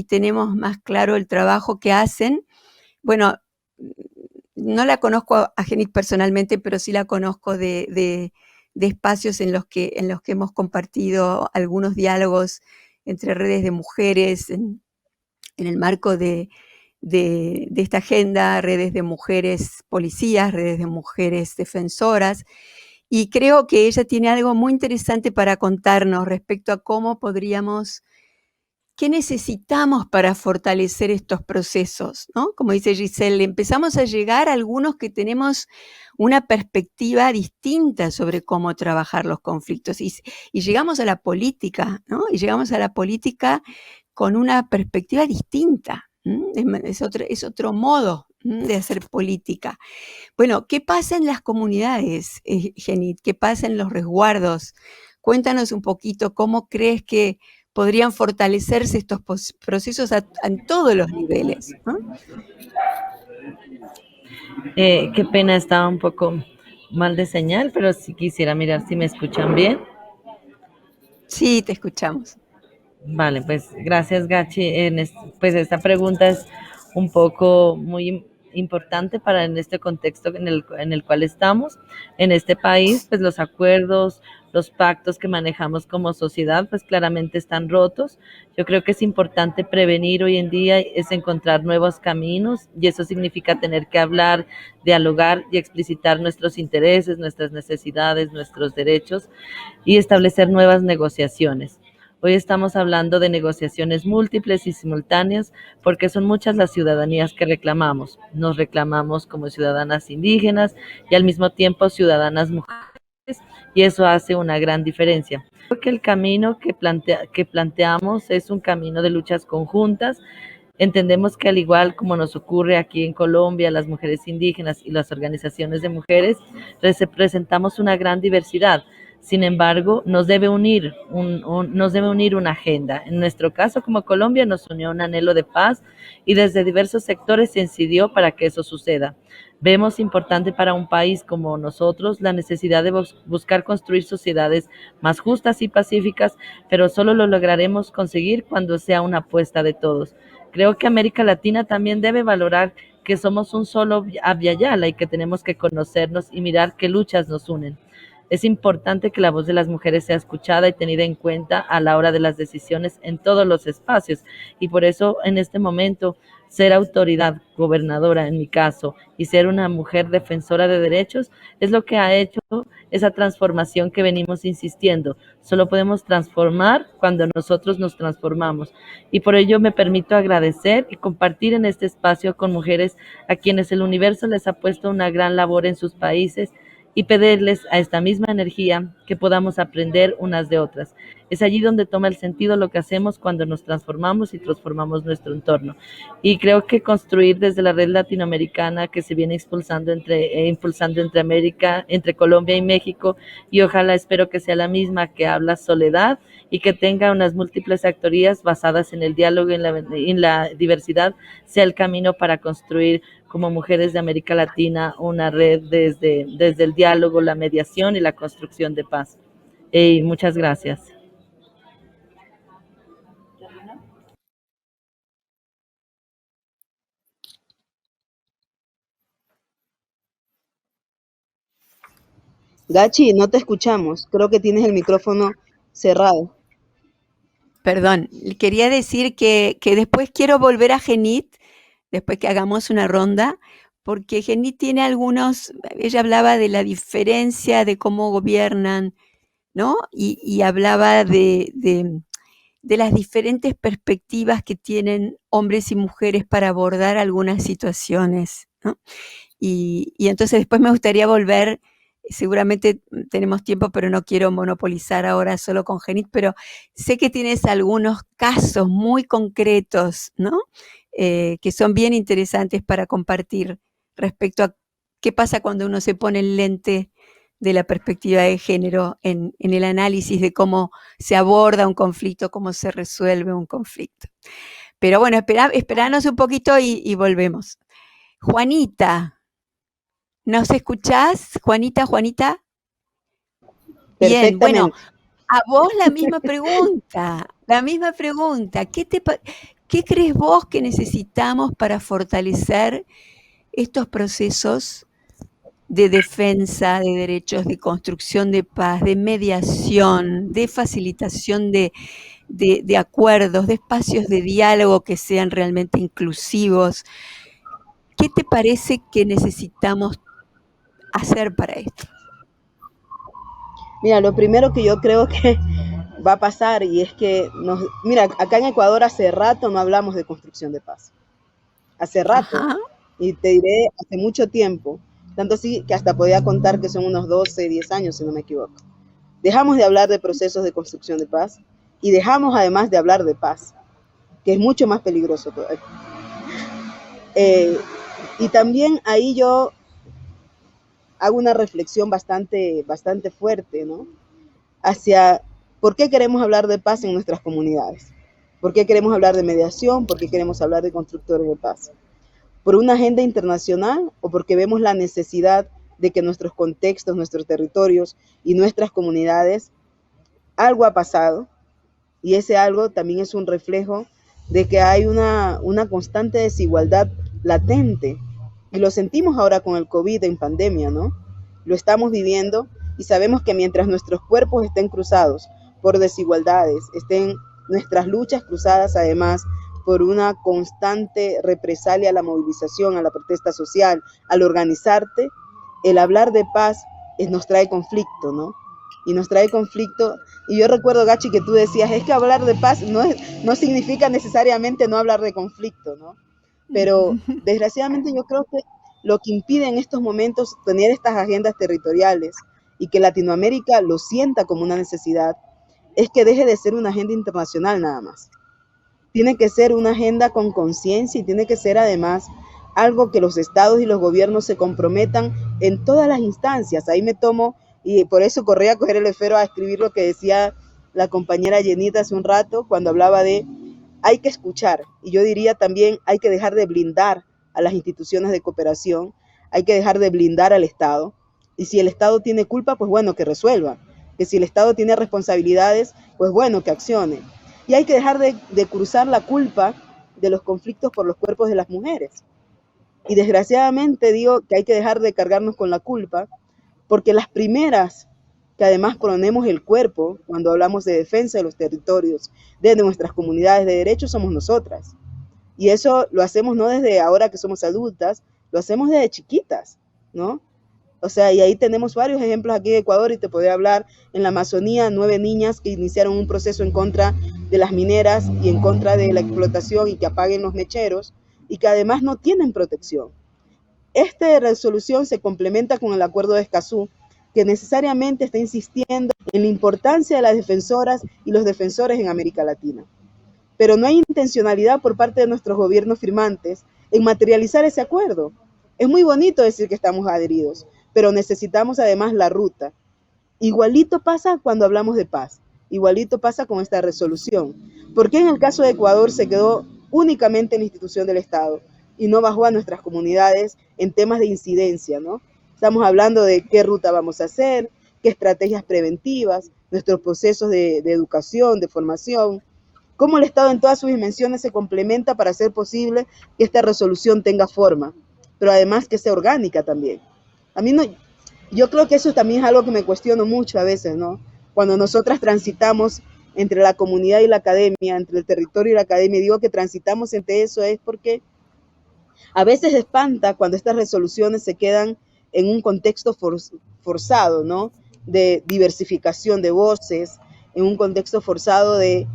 tenemos más claro el trabajo que hacen. Bueno, no la conozco a Genit personalmente, pero sí la conozco de espacios en los que hemos compartido algunos diálogos entre redes de mujeres en el marco de de esta agenda, redes de mujeres policías, redes de mujeres defensoras, y creo que ella tiene algo muy interesante para contarnos respecto a cómo podríamos, qué necesitamos para fortalecer estos procesos, ¿no? Como dice Giselle, empezamos a llegar a algunos que tenemos una perspectiva distinta sobre cómo trabajar los conflictos y llegamos a la política, ¿no? Y llegamos a la política con una perspectiva distinta. Es otro modo de hacer política. Bueno, ¿qué pasa en las comunidades, Genit? ¿Qué pasa en los resguardos? Cuéntanos un poquito cómo crees que podrían fortalecerse estos procesos en todos los niveles, ¿no? Qué pena, estaba un poco mal de señal, pero sí quisiera mirar si me escuchan bien. Sí, te escuchamos. Vale, pues gracias, Gachi. Pues esta pregunta es un poco muy importante para en este contexto en el cual estamos. En este país, pues los acuerdos, los pactos que manejamos como sociedad, pues claramente están rotos. Yo creo que es importante prevenir hoy en día, es encontrar nuevos caminos, y eso significa tener que hablar, dialogar y explicitar nuestros intereses, nuestras necesidades, nuestros derechos, y establecer nuevas negociaciones. Hoy estamos hablando de negociaciones múltiples y simultáneas porque son muchas las ciudadanías que reclamamos. Nos reclamamos como ciudadanas indígenas y al mismo tiempo ciudadanas mujeres, y eso hace una gran diferencia. Creo que el camino que planteamos es un camino de luchas conjuntas. Entendemos que al igual como nos ocurre aquí en Colombia, las mujeres indígenas y las organizaciones de mujeres representamos una gran diversidad. Sin embargo, nos debe unir una agenda. En nuestro caso, como Colombia, nos unió un anhelo de paz y desde diversos sectores se incidió para que eso suceda. Vemos importante para un país como nosotros la necesidad de buscar construir sociedades más justas y pacíficas, pero solo lo lograremos conseguir cuando sea una apuesta de todos. Creo que América Latina también debe valorar que somos un solo Abya Yala y que tenemos que conocernos y mirar qué luchas nos unen. Es importante que la voz de las mujeres sea escuchada y tenida en cuenta a la hora de las decisiones en todos los espacios. Y por eso, en este momento, ser autoridad, gobernadora en mi caso, y ser una mujer defensora de derechos es lo que ha hecho esa transformación que venimos insistiendo. Solo podemos transformar cuando nosotros nos transformamos. Y por ello me permito agradecer y compartir en este espacio con mujeres a quienes el universo les ha puesto una gran labor en sus países, y pedirles a esta misma energía que podamos aprender unas de otras. Es allí donde toma el sentido lo que hacemos cuando nos transformamos y transformamos nuestro entorno. Y creo que construir desde la red latinoamericana que se viene impulsando entre América, entre Colombia y México, y ojalá espero que sea la misma que habla Soledad y que tenga unas múltiples actorías basadas en el diálogo y en la diversidad, sea el camino para construir como mujeres de América Latina una red desde el diálogo, la mediación y la construcción de paz. Muchas gracias. Gachi, no te escuchamos. Creo que tienes el micrófono cerrado. Perdón, quería decir que después quiero volver a Genit, después que hagamos una ronda, porque Genit tiene ella hablaba de la diferencia de cómo gobiernan, ¿no? Y hablaba de las diferentes perspectivas que tienen hombres y mujeres para abordar algunas situaciones, ¿no? Y entonces después me gustaría volver, seguramente tenemos tiempo, pero no quiero monopolizar ahora solo con Genit, pero sé que tienes algunos casos muy concretos, ¿no? Que son bien interesantes para compartir respecto a qué pasa cuando uno se pone el lente de la perspectiva de género en el análisis de cómo se aborda un conflicto, cómo se resuelve un conflicto. Pero bueno, esperanos un poquito y volvemos. Juanita, ¿nos escuchás? Juanita. Bien, bueno, a vos la misma pregunta. ¿Qué crees vos que necesitamos para fortalecer estos procesos de defensa de derechos, de construcción de paz, de mediación, de facilitación de de acuerdos, de espacios de diálogo que sean realmente inclusivos. ¿Qué te parece que necesitamos hacer para esto? Mira, lo primero que yo creo que va a pasar y es que mira, acá en Ecuador hace rato no hablamos de construcción de paz. Hace rato. Ajá. Y te diré, hace mucho tiempo. Tanto así que hasta podía contar que son unos 12, 10 años, si no me equivoco. Dejamos de hablar de procesos de construcción de paz y dejamos además de hablar de paz, que es mucho más peligroso todavía. Y también ahí yo hago una reflexión bastante fuerte, ¿no? Hacia por qué queremos hablar de paz en nuestras comunidades. ¿Por qué queremos hablar de mediación? ¿Por qué queremos hablar de constructores de paz? ¿Por una agenda internacional o porque vemos la necesidad de que nuestros contextos, nuestros territorios y nuestras comunidades, algo ha pasado? Y ese algo también es un reflejo de que hay una constante desigualdad latente. Y lo sentimos ahora con el COVID en pandemia, ¿no? Lo estamos viviendo y sabemos que mientras nuestros cuerpos estén cruzados por desigualdades, estén nuestras luchas cruzadas además por una constante represalia a la movilización, a la protesta social, al organizarte, el hablar de paz nos trae conflicto, ¿no? Y nos trae conflicto. Y yo recuerdo, Gachi, que tú decías, es que hablar de paz no significa necesariamente no hablar de conflicto, ¿no? Pero desgraciadamente yo creo que lo que impide en estos momentos tener estas agendas territoriales y que Latinoamérica lo sienta como una necesidad, es que deje de ser una agenda internacional nada más. Tiene que ser una agenda con conciencia y tiene que ser además algo que los estados y los gobiernos se comprometan en todas las instancias. Ahí me tomo, y por eso corrí a coger el esfero a escribir lo que decía la compañera Jenita hace un rato, cuando hablaba de hay que escuchar, y yo diría también hay que dejar de blindar a las instituciones de cooperación, hay que dejar de blindar al Estado, y si el Estado tiene culpa, pues bueno, que resuelva, que si el Estado tiene responsabilidades, pues bueno, que accione. Y hay que dejar de cruzar la culpa de los conflictos por los cuerpos de las mujeres. Y desgraciadamente digo que hay que dejar de cargarnos con la culpa, porque las primeras que además ponemos el cuerpo cuando hablamos de defensa de los territorios, de nuestras comunidades de derechos, somos nosotras. Y eso lo hacemos no desde ahora que somos adultas, lo hacemos desde chiquitas, ¿no? O sea, y ahí tenemos varios ejemplos aquí en Ecuador y te podría hablar en la Amazonía, 9 niñas que iniciaron un proceso en contra de las mineras y en contra de la explotación y que apaguen los mecheros y que además no tienen protección. Esta resolución se complementa con el Acuerdo de Escazú, que necesariamente está insistiendo en la importancia de las defensoras y los defensores en América Latina. Pero no hay intencionalidad por parte de nuestros gobiernos firmantes en materializar ese acuerdo. Es muy bonito decir que estamos adheridos, pero necesitamos además la ruta. Igualito pasa cuando hablamos de paz, igualito pasa con esta resolución. ¿Por qué en el caso de Ecuador se quedó únicamente en la institución del Estado y no bajó a nuestras comunidades en temas de incidencia, ¿no? Estamos hablando de qué ruta vamos a hacer, qué estrategias preventivas, nuestros procesos de educación, de formación, cómo el Estado en todas sus dimensiones se complementa para hacer posible que esta resolución tenga forma, pero además que sea orgánica también. A mí no, yo creo que eso también es algo que me cuestiono mucho a veces, ¿no? Cuando nosotras transitamos entre la comunidad y la academia, entre el territorio y la academia, digo que transitamos entre eso es porque a veces espanta cuando estas resoluciones se quedan en un contexto forzado, ¿no? De diversificación de voces, en un contexto forzado de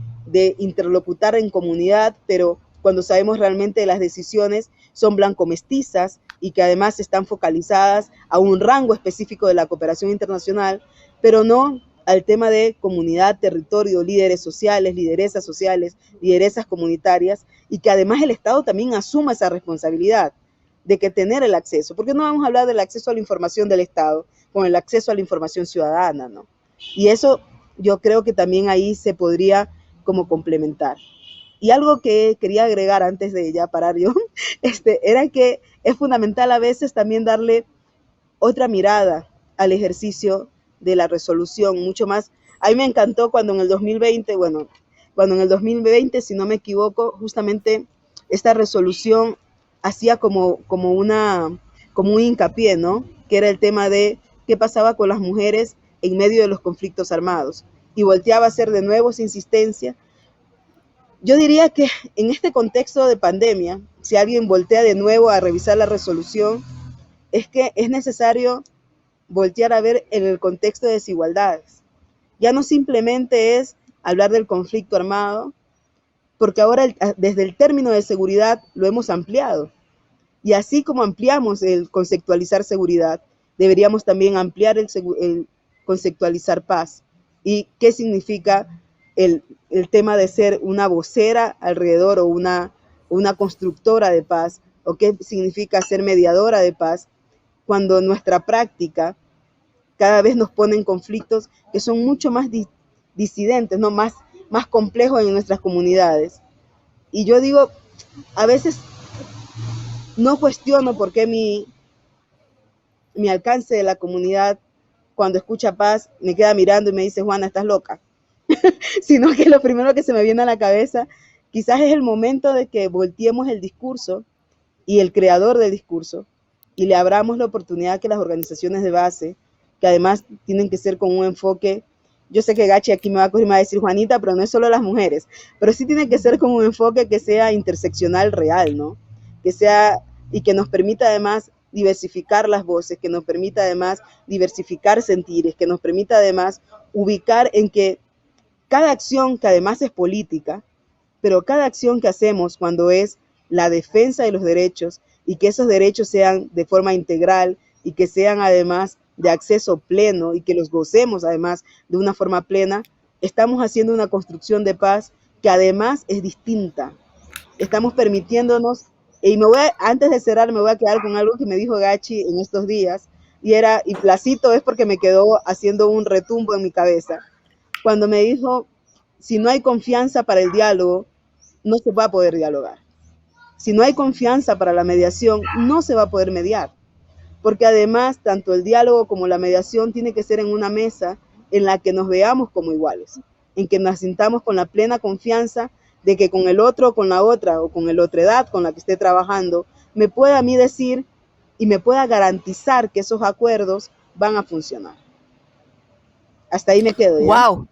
interlocutar en comunidad, pero cuando sabemos realmente las decisiones son blanco-mestizas y que además están focalizadas a un rango específico de la cooperación internacional, pero no al tema de comunidad, territorio, líderes sociales, lideresas sociales, lideresas comunitarias, y que además el Estado también asuma esa responsabilidad de que tener el acceso, porque no vamos a hablar del acceso a la información del Estado con el acceso a la información ciudadana, ¿no? Y eso yo creo que también ahí se podría como complementar. Y algo que quería agregar antes de ya parar yo, era que es fundamental a veces también darle otra mirada al ejercicio de la resolución, mucho más. A mí me encantó cuando en el 2020, si no me equivoco, justamente esta resolución hacía como un hincapié, ¿no? Que era el tema de qué pasaba con las mujeres en medio de los conflictos armados. Y volteaba a hacer de nuevo esa insistencia Yo diría que en este contexto de pandemia, si alguien voltea de nuevo a revisar la resolución, es que es necesario voltear a ver en el contexto de desigualdades. Ya no simplemente es hablar del conflicto armado, porque ahora desde el término de seguridad lo hemos ampliado. Y así como ampliamos el conceptualizar seguridad, deberíamos también ampliar el conceptualizar paz. ¿Y qué significa el tema de ser una vocera alrededor o una constructora de paz? ¿O qué significa ser mediadora de paz? Cuando nuestra práctica cada vez nos pone en conflictos que son mucho más disidentes, ¿no? más complejos en nuestras comunidades. Y yo digo, a veces no cuestiono por qué mi alcance de la comunidad, cuando escucha paz, me queda mirando y me dice, Juana, estás loca. Sino que lo primero que se me viene a la cabeza, quizás es el momento de que volteemos el discurso y el creador del discurso y le abramos la oportunidad que las organizaciones de base, que además tienen que ser con un enfoque, yo sé que Gachi aquí me va a coger y me va a decir, Juanita, pero no es solo las mujeres, pero sí tiene que ser con un enfoque que sea interseccional real, ¿no? Que sea, y que nos permita además diversificar las voces, que nos permita además diversificar sentires, que nos permita además ubicar en que cada acción que además es política, pero cada acción que hacemos cuando es la defensa de los derechos y que esos derechos sean de forma integral y que sean además de acceso pleno y que los gocemos además de una forma plena, estamos haciendo una construcción de paz que además es distinta. Estamos permitiéndonos, y antes de cerrar me voy a quedar con algo que me dijo Gachi en estos días, y la cito es porque me quedó haciendo un retumbo en mi cabeza, cuando me dijo, si no hay confianza para el diálogo, no se va a poder dialogar. Si no hay confianza para la mediación, no se va a poder mediar. Porque además, tanto el diálogo como la mediación tiene que ser en una mesa en la que nos veamos como iguales, en que nos sintamos con la plena confianza de que con el otro, con la otra, o con el otredad con la que esté trabajando, me pueda a mí decir y me pueda garantizar que esos acuerdos van a funcionar. Hasta ahí me quedo. ¿Ya? ¡Wow!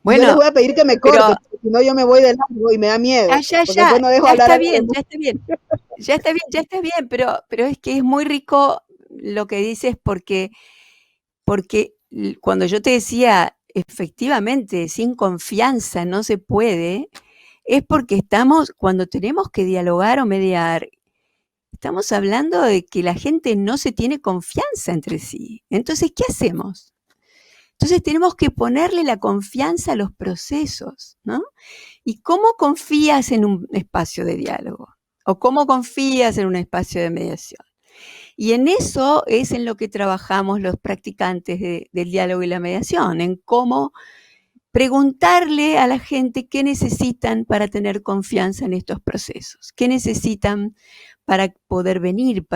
Bueno, yo les voy a pedir que me corten, porque si no yo me voy de largo y me da miedo. Ya está bien, pero es que es muy rico lo que dices porque cuando yo te decía, efectivamente, sin confianza no se puede, es porque cuando tenemos que dialogar o mediar, estamos hablando de que la gente no se tiene confianza entre sí. Entonces, ¿qué hacemos? Entonces tenemos que ponerle la confianza a los procesos, ¿no? ¿Y cómo confías en un espacio de diálogo? ¿O cómo confías en un espacio de mediación? Y en eso es en lo que trabajamos los practicantes del diálogo y la mediación, en cómo preguntarle a la gente qué necesitan para tener confianza en estos procesos, qué necesitan para poder venir,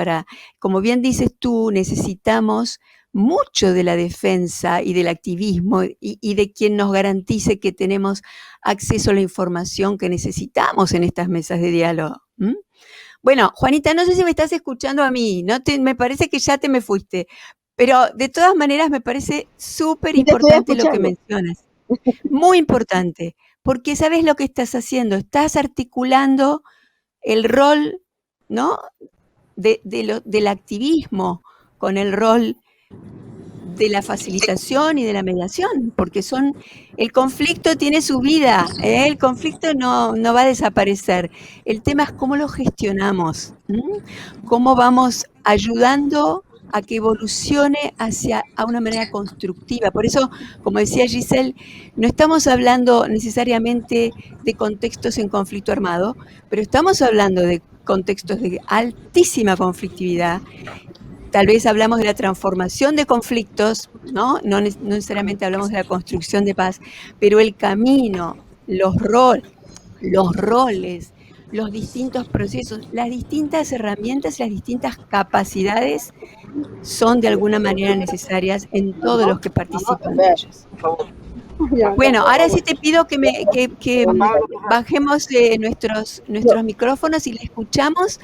como bien dices tú, necesitamos mucho de la defensa y del activismo y de quien nos garantice que tenemos acceso a la información que necesitamos en estas mesas de diálogo. Bueno, Juanita, no sé si me estás escuchando a mí, me parece que ya te me fuiste, pero de todas maneras me parece súper importante lo que mencionas. Muy importante, porque ¿sabes lo que estás haciendo? Estás articulando el rol, ¿no? del activismo con el rol de la facilitación y de la mediación, porque el conflicto tiene su vida, el conflicto no va a desaparecer. El tema es cómo lo gestionamos, cómo vamos ayudando a que evolucione a una manera constructiva. Por eso, como decía Giselle, no estamos hablando necesariamente de contextos en conflicto armado, pero estamos hablando de contextos de altísima conflictividad. Tal vez hablamos de la transformación de conflictos, ¿no? No necesariamente hablamos de la construcción de paz, pero el camino, los roles, los distintos procesos, las distintas herramientas, las distintas capacidades son de alguna manera necesarias en todos los que participan de ellos. Bueno, ahora sí te pido que bajemos nuestros micrófonos y le escuchamos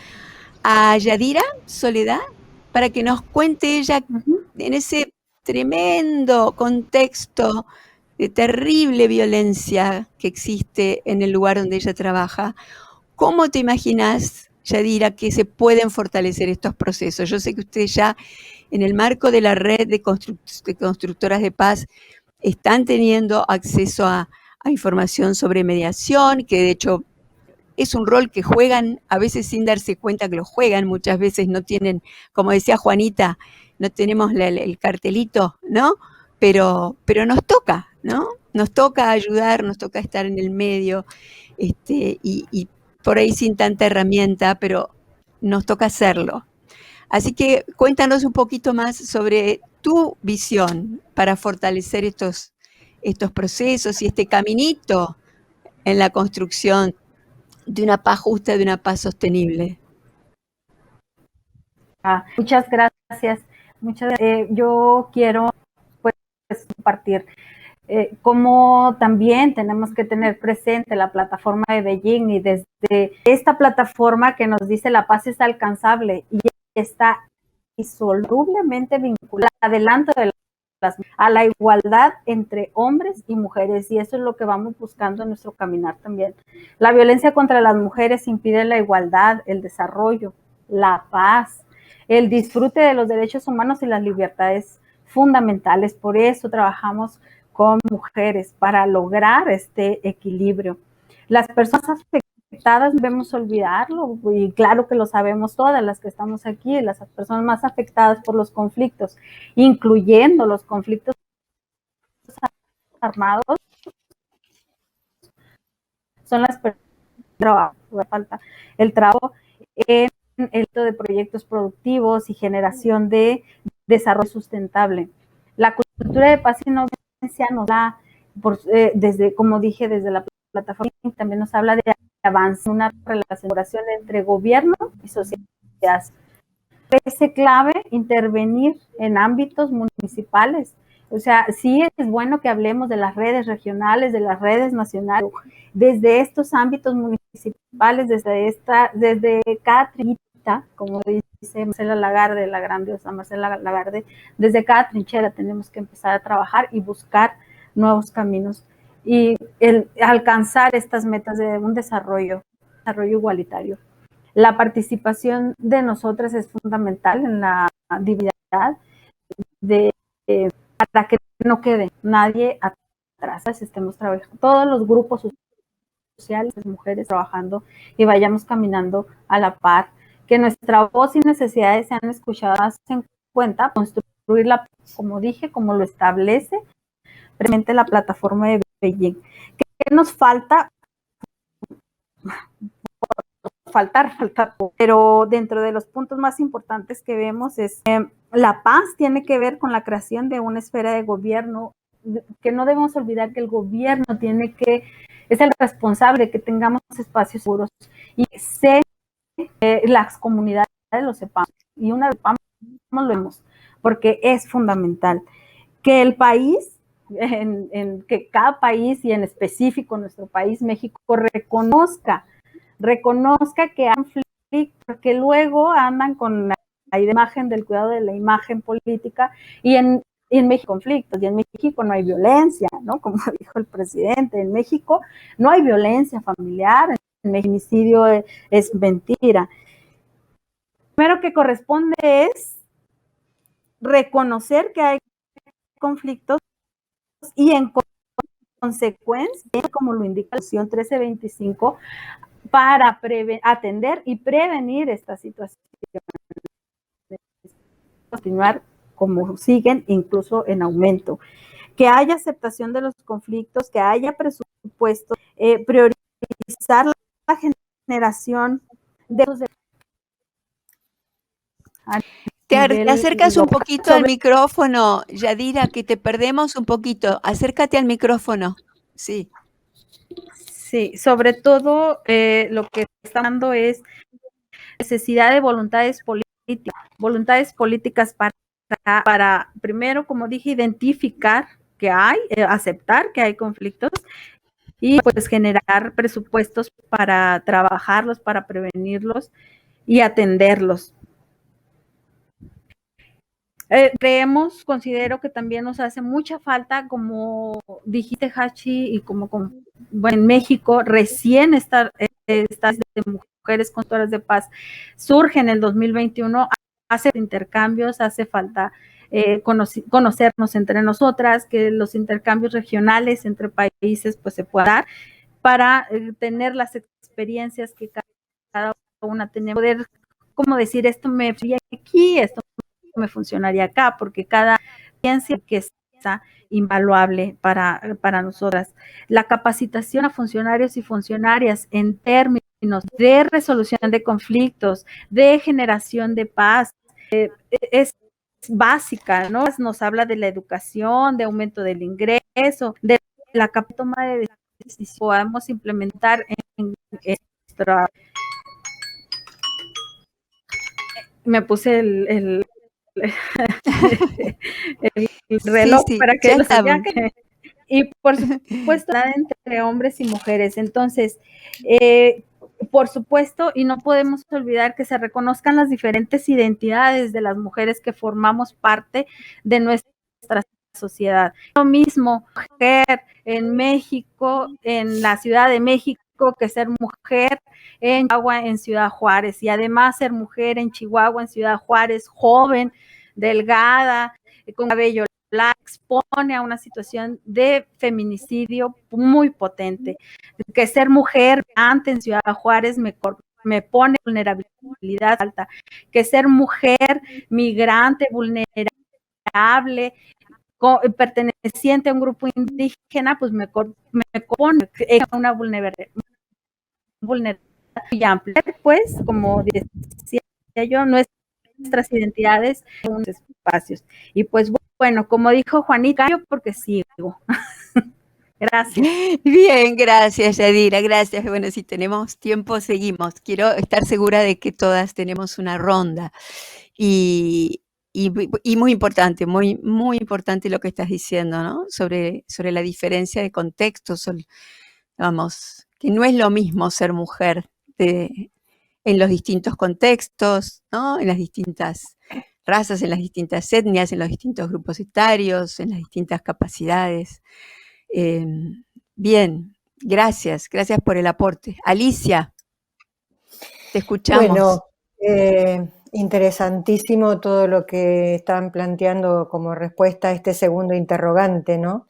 a Yadira Soledad para que nos cuente ella en ese tremendo contexto de terrible violencia que existe en el lugar donde ella trabaja. ¿Cómo te imaginas, Yadira, que se pueden fortalecer estos procesos? Yo sé que ustedes ya en el marco de la red de constructoras de paz están teniendo acceso a información sobre mediación, que de hecho es un rol que juegan, a veces sin darse cuenta que lo juegan, muchas veces no tienen, como decía Juanita, no tenemos el cartelito, ¿no? Pero nos toca, ¿no? Nos toca ayudar, nos toca estar en el medio, y por ahí sin tanta herramienta, pero nos toca hacerlo. Así que cuéntanos un poquito más sobre tu visión para fortalecer estos procesos y este caminito en la construcción de una paz justa, de una paz sostenible. Muchas gracias. Yo quiero pues compartir cómo también tenemos que tener presente la plataforma de Beijing, y desde esta plataforma que nos dice la paz es alcanzable y está insolublemente vinculada adelanto de a la igualdad entre hombres y mujeres, y eso es lo que vamos buscando en nuestro caminar también. La violencia contra las mujeres impide la igualdad, el desarrollo, la paz, el disfrute de los derechos humanos y las libertades fundamentales. Por eso trabajamos con mujeres para lograr este equilibrio. Las personas afectadas debemos olvidarlo, y claro que lo sabemos todas las que estamos aquí, las personas más afectadas por los conflictos, incluyendo los conflictos armados, son las personas que falta el trabajo en el de proyectos productivos y generación de desarrollo sustentable. La cultura de paz y no violencia nos da, desde, como dije, desde la plataforma, también nos habla de avance, una relación entre gobierno y sociedad. Parece clave intervenir en ámbitos municipales. O sea, sí es bueno que hablemos de las redes regionales, de las redes nacionales, desde estos ámbitos municipales, desde cada trinchera, como dice Marcela Lagarde, la grandiosa Marcela Lagarde, desde cada trinchera tenemos que empezar a trabajar y buscar nuevos caminos y alcanzar estas metas de un desarrollo igualitario. La participación de nosotras es fundamental en la divinidad para que no quede nadie atrás, estemos trabajando, todos los grupos sociales, mujeres trabajando y vayamos caminando a la par, que nuestra voz y necesidades sean escuchadas en cuenta, construirla, como dije, como lo establece precisamente la plataforma de Beijing. ¿Qué nos falta? Faltar, pero dentro de los puntos más importantes que vemos es la paz tiene que ver con la creación de una esfera de gobierno, que no debemos olvidar que el gobierno es el responsable de que tengamos espacios seguros y las comunidades lo sepamos, y una vez lo vemos, porque es fundamental que el país, que cada país y en específico nuestro país, México, reconozca que hay conflicto, porque luego andan con la imagen del cuidado de la imagen política, y en México conflictos, y en México no hay violencia, ¿no? Como dijo el presidente, en México no hay violencia familiar, el feminicidio es mentira. Lo primero que corresponde es reconocer que hay conflictos y en consecuencia, como lo indica la Resolución 1325, para atender y prevenir esta situación. Continuar como siguen, incluso en aumento. Que haya aceptación de los conflictos, que haya presupuestos, priorizar la generación de los te acercas un poquito al micrófono, Yadira, que te perdemos un poquito. Acércate al micrófono. Sí. Sí, sobre todo lo que está dando es necesidad de voluntades políticas para primero, como dije, identificar que hay, aceptar que hay conflictos y pues generar presupuestos para trabajarlos, para prevenirlos y atenderlos. Considero que también nos hace mucha falta, como dijiste, Hachi, y bueno, en México recién estas de mujeres constructoras de paz surge en el 2021, hace intercambios, hace falta conocernos entre nosotras, que los intercambios regionales entre países pues se puedan dar para tener las experiencias que cada una tenemos, poder como decir, esto me fui aquí, esto me funcionaría acá, porque cada ciencia que está invaluable para nosotras. La capacitación a funcionarios y funcionarias en términos de resolución de conflictos, de generación de paz, es básica, ¿no? Nos habla de la educación, de aumento del ingreso, de la toma de decisiones que podamos implementar en nuestra... Me puse el reloj Sí, para que ya lo estamos. y por supuesto entre hombres y mujeres. Entonces, por supuesto, y no podemos olvidar que se reconozcan las diferentes identidades de las mujeres que formamos parte de nuestra sociedad. Lo mismo, mujer en México, en la Ciudad de México, que ser mujer en Chihuahua, en Ciudad Juárez, y además ser mujer en Chihuahua, en Ciudad Juárez, joven, delgada, con cabello largo, expone a una situación de feminicidio muy potente. Que ser mujer antes en Ciudad Juárez me pone vulnerabilidad alta. Que ser mujer migrante, vulnerable, perteneciente a un grupo indígena, pues me pone una vulnerabilidad muy amplia. Pues, como decía yo, nuestras identidades en unos espacios. Y pues bueno, como dijo Juanita, yo porque sigo. Gracias. Bien, gracias, Yadira, gracias. Bueno, si tenemos tiempo, seguimos. Quiero estar segura de que todas tenemos una ronda. Y, y muy importante, muy importante lo que estás diciendo, ¿no? Sobre la diferencia de contextos, vamos, que no es lo mismo ser mujer en los distintos contextos, ¿no? En las distintas razas, en las distintas etnias, en los distintos grupos etarios, en las distintas capacidades. Bien, gracias por el aporte. Alicia, te escuchamos. Bueno, interesantísimo todo lo que están planteando como respuesta a este segundo interrogante, ¿no?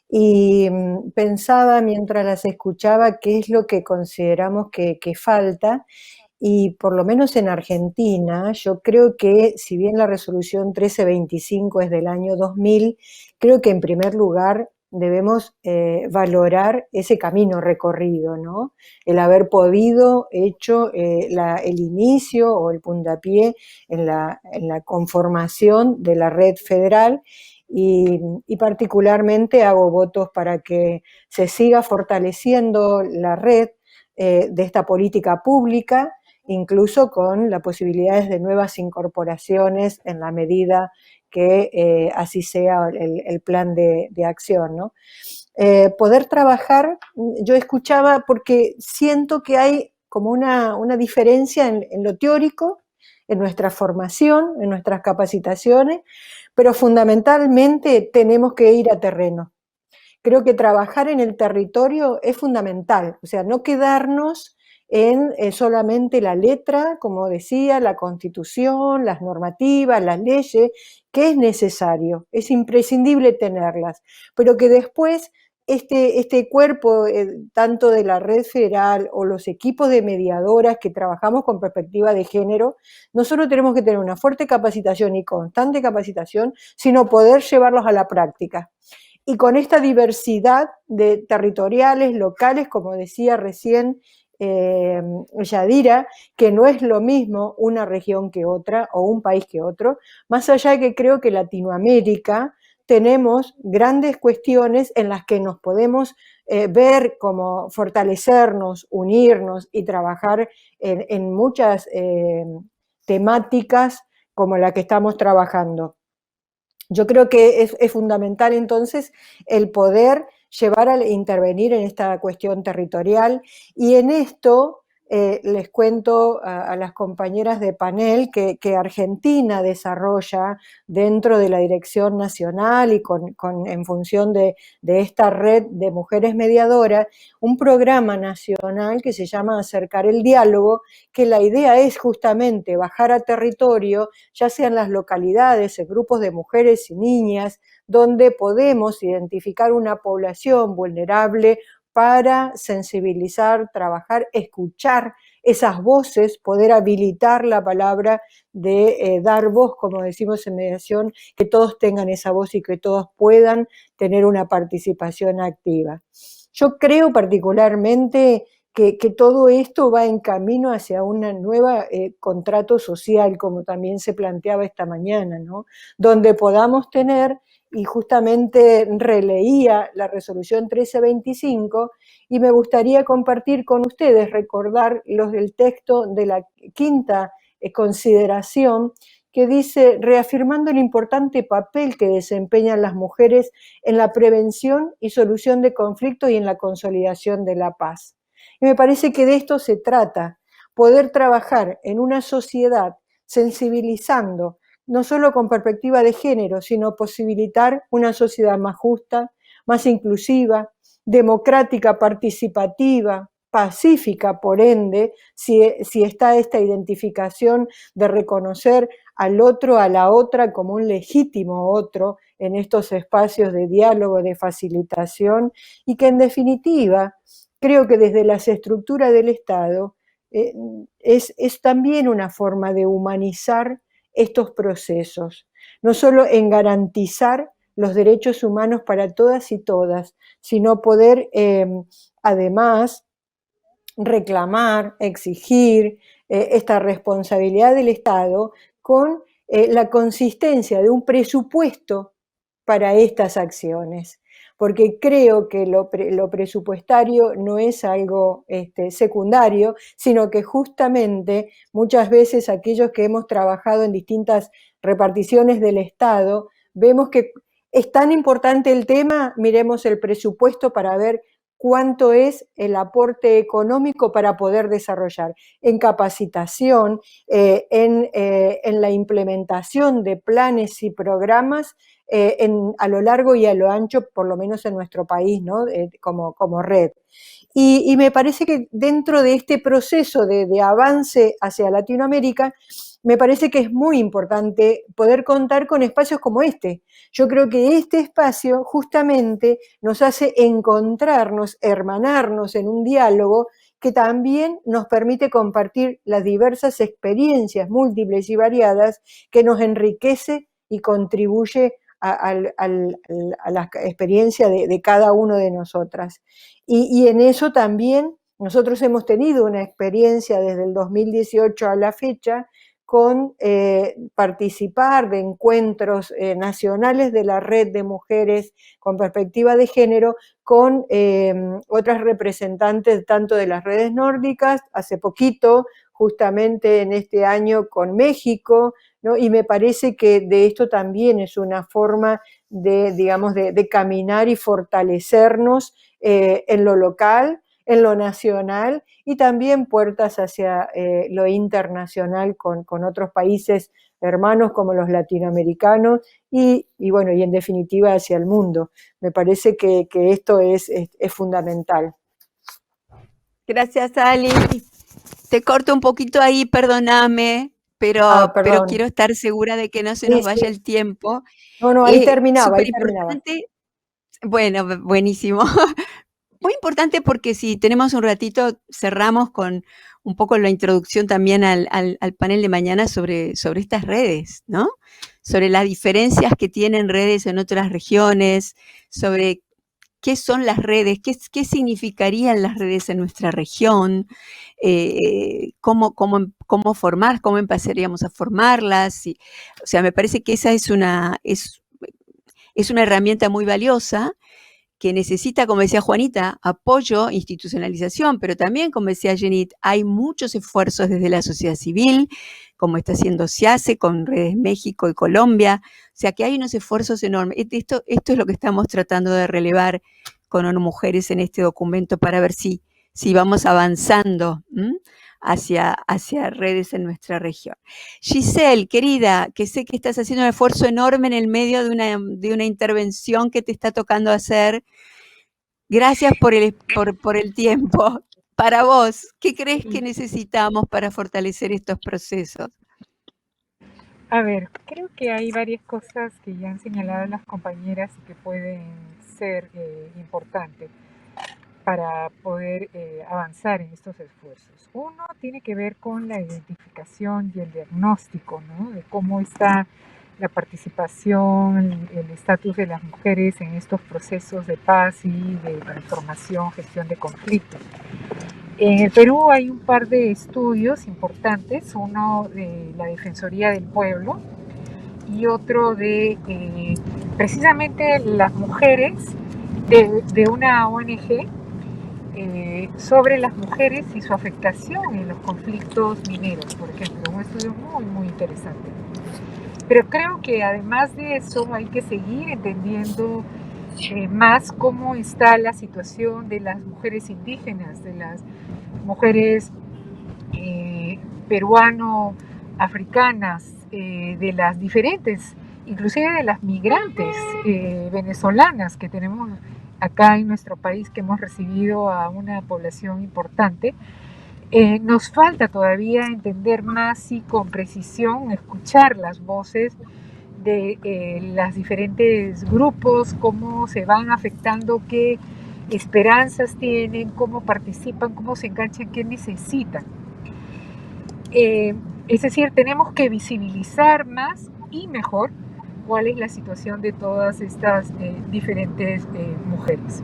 Y pensaba mientras las escuchaba qué es lo que consideramos que falta, y por lo menos en Argentina, yo creo que si bien la resolución 1325 es del año 2000, creo que en primer lugar debemos valorar ese camino recorrido, ¿no? El haber podido hecho el inicio o el puntapié en la conformación de la red federal, y particularmente hago votos para que se siga fortaleciendo la red de esta política pública, incluso con las posibilidades de nuevas incorporaciones en la medida que así sea el plan de acción, ¿no? Poder trabajar, yo escuchaba porque siento que hay como una diferencia en lo teórico, en nuestra formación, en nuestras capacitaciones, pero fundamentalmente tenemos que ir a terreno. Creo que trabajar en el territorio es fundamental, o sea, no quedarnos en solamente la letra, como decía, la Constitución, las normativas, las leyes, que es necesario, es imprescindible tenerlas, pero que después este cuerpo, tanto de la red federal o los equipos de mediadoras que trabajamos con perspectiva de género, nosotros tenemos que tener una fuerte capacitación y constante capacitación, sino poder llevarlos a la práctica. Y con esta diversidad de territoriales, locales, como decía recién Yadira, que no es lo mismo una región que otra o un país que otro, más allá de que creo que Latinoamérica tenemos grandes cuestiones en las que nos podemos ver como fortalecernos, unirnos y trabajar en muchas temáticas como la que estamos trabajando. Yo creo que es fundamental entonces el poder intervenir en esta cuestión territorial, y en esto les cuento a las compañeras de panel que Argentina desarrolla dentro de la Dirección Nacional y en función de esta red de mujeres mediadoras, un programa nacional que se llama Acercar el Diálogo, que la idea es justamente bajar a territorio, ya sean las localidades, en grupos de mujeres y niñas, donde podemos identificar una población vulnerable para sensibilizar, trabajar, escuchar esas voces, poder habilitar la palabra de dar voz, como decimos en mediación, que todos tengan esa voz y que todos puedan tener una participación activa. Yo creo particularmente que todo esto va en camino hacia una nueva contrato social, como también se planteaba esta mañana, ¿no? Donde podamos tener, y justamente releía la resolución 1325, y me gustaría compartir con ustedes, recordar el texto de la quinta consideración, que dice, reafirmando el importante papel que desempeñan las mujeres en la prevención y solución de conflictos y en la consolidación de la paz. Y me parece que de esto se trata, poder trabajar en una sociedad sensibilizando, no solo con perspectiva de género, sino posibilitar una sociedad más justa, más inclusiva, democrática, participativa, pacífica, por ende, si está esta identificación de reconocer al otro, a la otra como un legítimo otro en estos espacios de diálogo, de facilitación, y que en definitiva creo que desde las estructuras del Estado es también una forma de humanizar estos procesos, no solo en garantizar los derechos humanos para todas y todas, sino poder además reclamar, exigir esta responsabilidad del Estado con la consistencia de un presupuesto para estas acciones, porque creo que lo presupuestario no es algo secundario, sino que justamente muchas veces aquellos que hemos trabajado en distintas reparticiones del Estado, vemos que es tan importante el tema, miremos el presupuesto para ver cuánto es el aporte económico para poder desarrollar en capacitación, en la implementación de planes y programas a lo largo y a lo ancho, por lo menos en nuestro país, ¿no? Como red. Y me parece que dentro de este proceso de avance hacia Latinoamérica, me parece que es muy importante poder contar con espacios como este. Yo creo que este espacio justamente nos hace encontrarnos, hermanarnos en un diálogo que también nos permite compartir las diversas experiencias múltiples y variadas que nos enriquece y contribuye a la experiencia de cada uno de nosotras. Y en eso también nosotros hemos tenido una experiencia desde el 2018 a la fecha con participar de encuentros nacionales de la red de mujeres con perspectiva de género con otras representantes tanto de las redes nórdicas, hace poquito, justamente en este año con México, ¿no? Y me parece que de esto también es una forma digamos, de caminar y fortalecernos en lo local, en lo nacional y también puertas hacia lo internacional con otros países hermanos como los latinoamericanos y bueno, y en definitiva hacia el mundo. Me parece que esto es fundamental. Gracias, Ali. Te corto un poquito ahí, perdóname, pero quiero estar segura de que no se nos vaya el tiempo. No, ahí terminaba. Bueno, buenísimo. Muy importante porque si tenemos un ratito, cerramos con un poco la introducción también al panel de mañana sobre estas redes, ¿no? Sobre las diferencias que tienen redes en otras regiones, sobre qué son las redes, qué significarían las redes en nuestra región, cómo formar, cómo empezaríamos a formarlas. O sea, me parece que esa es una herramienta muy valiosa que necesita, como decía Juanita, apoyo, institucionalización, pero también, como decía Jenit, hay muchos esfuerzos desde la sociedad civil, como está haciendo SIACE con Redes México y Colombia, o sea que hay unos esfuerzos enormes. Esto es lo que estamos tratando de relevar con ONU Mujeres en este documento para ver si si vamos avanzando hacia redes en nuestra región. Giselle, querida, que sé que estás haciendo un esfuerzo enorme en el medio de una intervención que te está tocando hacer. Gracias por el tiempo. Para vos, ¿qué crees que necesitamos para fortalecer estos procesos? A ver, creo que hay varias cosas que ya han señalado las compañeras y que pueden ser importantes para poder avanzar en estos esfuerzos. Uno tiene que ver con la identificación y el diagnóstico, ¿no? De cómo está la participación, el estatus de las mujeres en estos procesos de paz y de transformación, gestión de conflictos. En el Perú hay un par de estudios importantes, uno de la Defensoría del Pueblo y otro de precisamente las mujeres de una ONG sobre las mujeres y su afectación en los conflictos mineros, por ejemplo, un estudio muy, muy interesante. Pero creo que además de eso hay que seguir entendiendo más cómo está la situación de las mujeres indígenas, de las mujeres peruano-africanas, de las diferentes, inclusive de las migrantes venezolanas que tenemos acá en nuestro país, que hemos recibido a una población importante. Nos falta todavía entender más y con precisión escuchar las voces de los diferentes grupos, cómo se van afectando, qué esperanzas tienen, cómo participan, cómo se enganchan, qué necesitan. Es decir, tenemos que visibilizar más y mejor cuál es la situación de todas estas diferentes mujeres.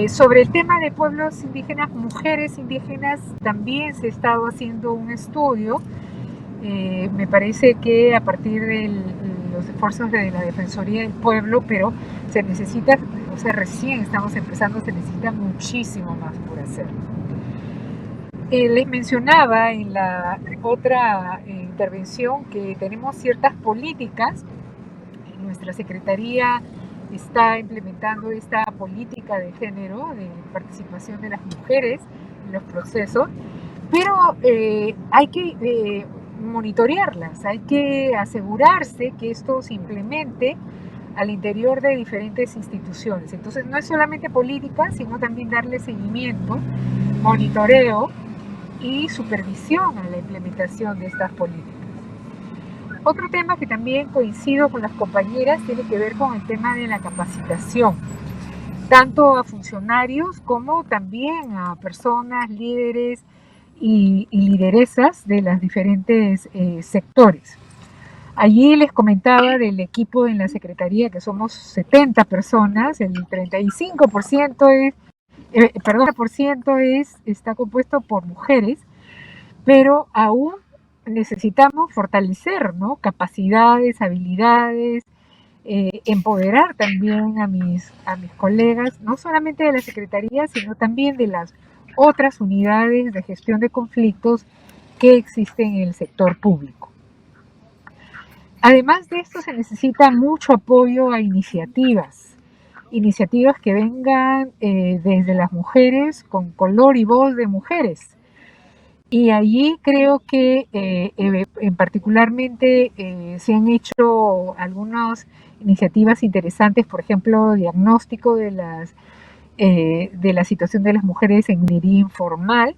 Sobre el tema de pueblos indígenas, mujeres indígenas, también se ha estado haciendo un estudio. Me parece que a partir de los esfuerzos de la Defensoría del Pueblo, pero se necesita, o sea, recién estamos empezando, se necesita muchísimo más por hacer. Les mencionaba en la otra intervención que tenemos ciertas políticas. Nuestra Secretaría está implementando esta política de género, de participación de las mujeres en los procesos, pero hay que monitorearlas, hay que asegurarse que esto se implemente al interior de diferentes instituciones. Entonces no es solamente política, sino también darle seguimiento, monitoreo y supervisión a la implementación de estas políticas. Otro tema que también coincido con las compañeras tiene que ver con el tema de la capacitación, tanto a funcionarios como también a personas, líderes y lideresas de los diferentes sectores. Allí les comentaba del equipo en la Secretaría, que somos 70 personas, el 35% está compuesto por mujeres, pero aún necesitamos fortalecer, ¿no?, capacidades, habilidades, empoderar también a mis colegas, no solamente de la Secretaría, sino también de las otras unidades de gestión de conflictos que existen en el sector público. Además de esto, se necesita mucho apoyo a iniciativas que vengan desde las mujeres, con color y voz de mujeres. Y allí creo que en particularmente se han hecho algunas iniciativas interesantes, por ejemplo, diagnóstico de la situación de las mujeres en minería informal,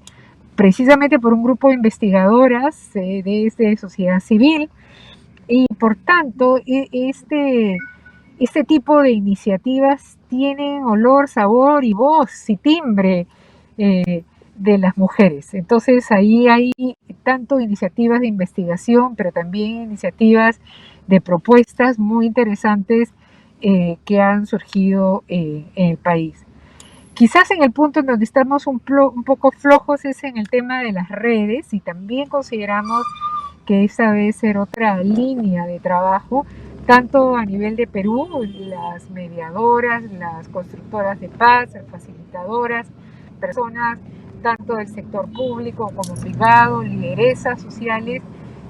precisamente por un grupo de investigadoras de sociedad civil. Y por tanto, este tipo de iniciativas tienen olor, sabor y voz y timbre de las mujeres. Entonces ahí hay tanto iniciativas de investigación, pero también iniciativas de propuestas muy interesantes que han surgido en el país. Quizás en el punto en donde estamos un poco flojos es en el tema de las redes, y también consideramos que esa debe ser otra línea de trabajo, tanto a nivel de Perú, las mediadoras, las constructoras de paz, las facilitadoras, personas tanto del sector público como privado, lideresas sociales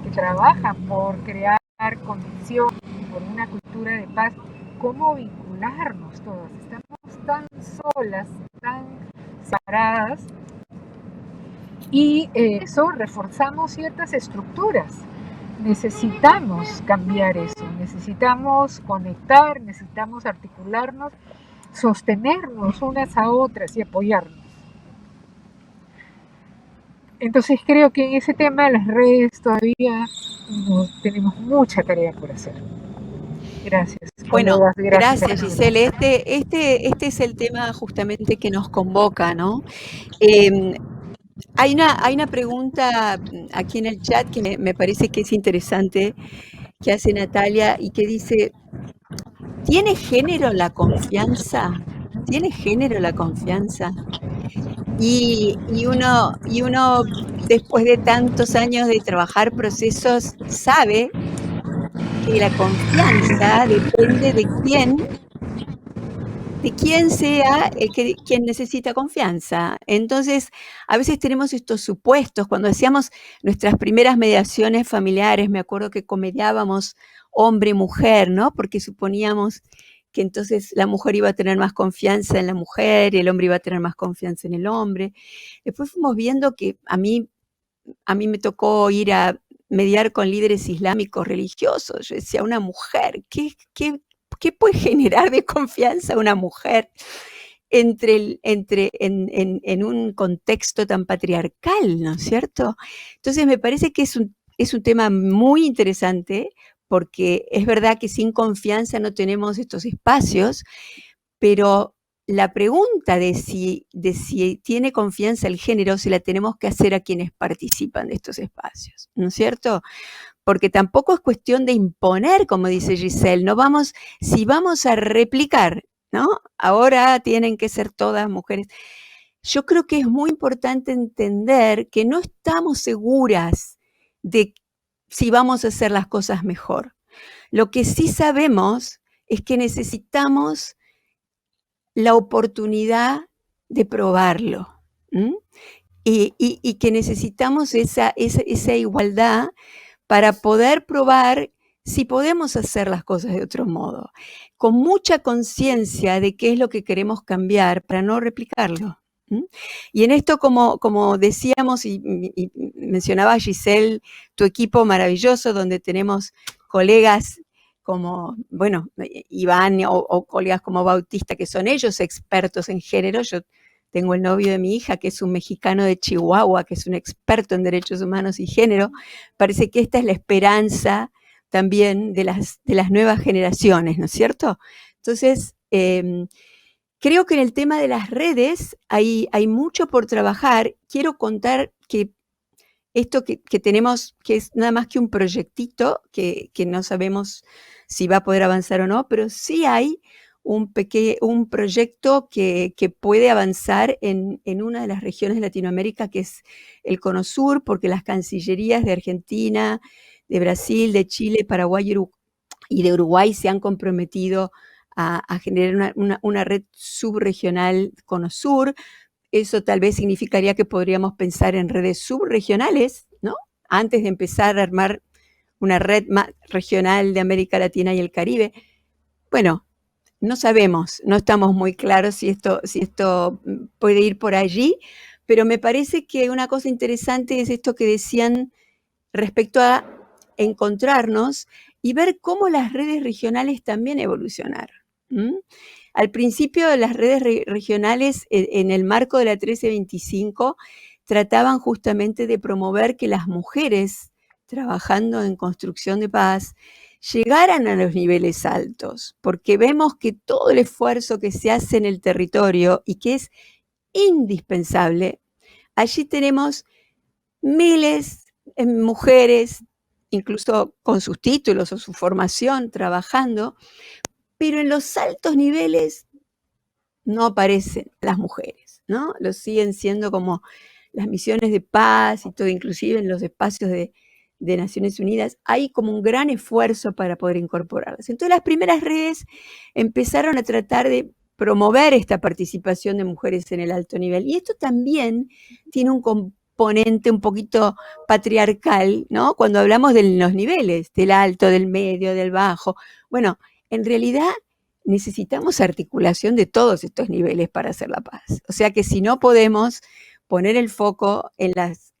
que trabajan por crear condiciones, por una cultura de paz. ¿Cómo vincularnos todas? Estamos tan solas, tan separadas, y eso reforzamos ciertas estructuras. Necesitamos cambiar eso, necesitamos conectar, necesitamos articularnos, sostenernos unas a otras y apoyarnos. Entonces creo que en ese tema de las redes todavía tenemos mucha tarea por hacer. Gracias. Bueno, colegas, gracias Giselle. Este es el tema justamente que nos convoca, ¿no? Hay una pregunta aquí en el chat que me parece que es interesante, que hace Natalia y que dice, ¿tiene género la confianza? ¿Tiene género la confianza? Y uno, después de tantos años de trabajar procesos, sabe que la confianza depende de quién sea quien necesita confianza. Entonces, a veces tenemos estos supuestos. Cuando hacíamos nuestras primeras mediaciones familiares, me acuerdo que comediábamos hombre y mujer, ¿no? Porque suponíamos que entonces la mujer iba a tener más confianza en la mujer y el hombre iba a tener más confianza en el hombre. Después fuimos viendo que a mí me tocó ir a mediar con líderes islámicos religiosos. Yo decía, una mujer, ¿qué puede generar de confianza una mujer en un contexto tan patriarcal, ¿no es cierto? Entonces me parece que es un tema muy interesante, porque es verdad que sin confianza no tenemos estos espacios, pero la pregunta de si tiene confianza el género se la tenemos que hacer a quienes participan de estos espacios, ¿no es cierto? Porque tampoco es cuestión de imponer, como dice Giselle, si vamos a replicar, ¿no? Ahora tienen que ser todas mujeres. Yo creo que es muy importante entender que no estamos seguras de si vamos a hacer las cosas mejor. Lo que sí sabemos es que necesitamos la oportunidad de probarlo, y que necesitamos esa igualdad para poder probar si podemos hacer las cosas de otro modo, con mucha conciencia de qué es lo que queremos cambiar para no replicarlo. Y en esto, como decíamos y mencionaba Giselle, tu equipo maravilloso, donde tenemos colegas como, bueno, Iván o colegas como Bautista, que son ellos expertos en género. Yo tengo el novio de mi hija, que es un mexicano de Chihuahua, que es un experto en derechos humanos y género. Parece que esta es la esperanza también de las nuevas generaciones, ¿no es cierto? Entonces, creo que en el tema de las redes hay mucho por trabajar. Quiero contar que esto que tenemos, que es nada más que un proyectito, que no sabemos si va a poder avanzar o no, pero sí hay un proyecto que puede avanzar en una de las regiones de Latinoamérica, que es el Cono Sur, porque las cancillerías de Argentina, de Brasil, de Chile, Paraguay y de Uruguay se han comprometido a generar una red subregional Cono Sur. Eso tal vez significaría que podríamos pensar en redes subregionales, ¿no? Antes de empezar a armar una red más regional de América Latina y el Caribe. Bueno, no sabemos, no estamos muy claros si esto puede ir por allí, pero me parece que una cosa interesante es esto que decían respecto a encontrarnos y ver cómo las redes regionales también evolucionaron. Al principio, las redes regionales, en el marco de la 1325, trataban justamente de promover que las mujeres trabajando en construcción de paz llegaran a los niveles altos, porque vemos que todo el esfuerzo que se hace en el territorio y que es indispensable, allí tenemos miles de mujeres, incluso con sus títulos o su formación, trabajando, pero en los altos niveles no aparecen las mujeres, ¿no? Lo siguen siendo como las misiones de paz y todo, inclusive en los espacios de Naciones Unidas, hay como un gran esfuerzo para poder incorporarlas. Entonces las primeras redes empezaron a tratar de promover esta participación de mujeres en el alto nivel. Y esto también tiene un componente un poquito patriarcal, ¿no? Cuando hablamos de los niveles, del alto, del medio, del bajo. Bueno, en realidad necesitamos articulación de todos estos niveles para hacer la paz. O sea que si no podemos poner el foco en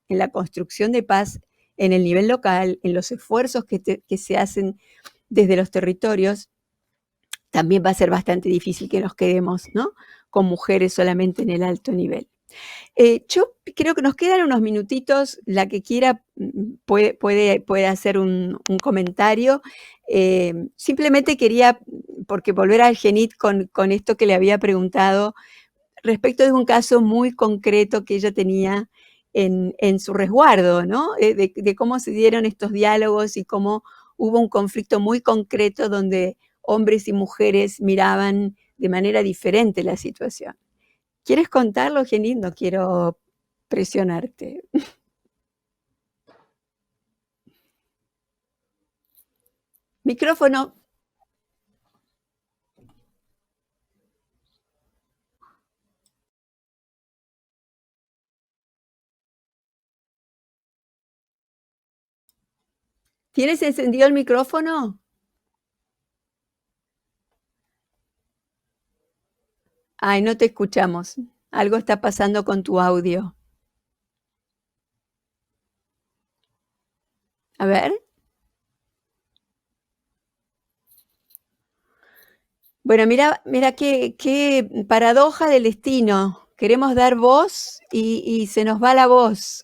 la construcción de paz en el nivel local, en los esfuerzos que se hacen desde los territorios, también va a ser bastante difícil que nos quedemos, ¿no?, con mujeres solamente en el alto nivel. Yo creo que nos quedan unos minutitos. La que quiera puede hacer un comentario. Simplemente quería, porque volver a Genit con esto que le había preguntado respecto de un caso muy concreto que ella tenía en su resguardo, ¿no? De cómo se dieron estos diálogos y cómo hubo un conflicto muy concreto donde hombres y mujeres miraban de manera diferente la situación. ¿Quieres contarlo, Genit? No quiero presionarte. Micrófono. ¿Tienes encendido el micrófono? Ay, no te escuchamos. Algo está pasando con tu audio. A ver. Bueno, mira qué paradoja del destino. Queremos dar voz y se nos va la voz.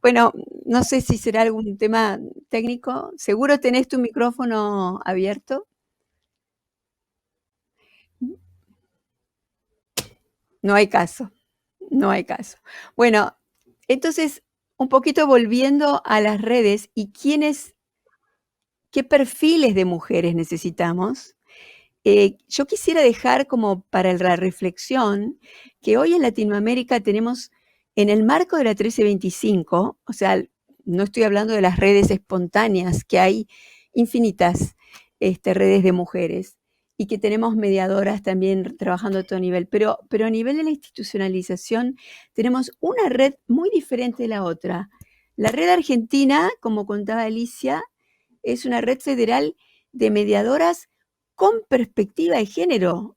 Bueno, no sé si será algún tema técnico. ¿Seguro tenés tu micrófono abierto? No hay caso. No hay caso. Bueno, entonces, un poquito volviendo a las redes y qué perfiles de mujeres necesitamos. Yo quisiera dejar como para la reflexión que hoy en Latinoamérica tenemos, en el marco de la 1325, o sea, no estoy hablando de las redes espontáneas, que hay infinitas redes de mujeres y que tenemos mediadoras también trabajando a todo nivel, pero a nivel de la institucionalización tenemos una red muy diferente de la otra. La red argentina, como contaba Alicia, es una red federal de mediadoras con perspectiva de género,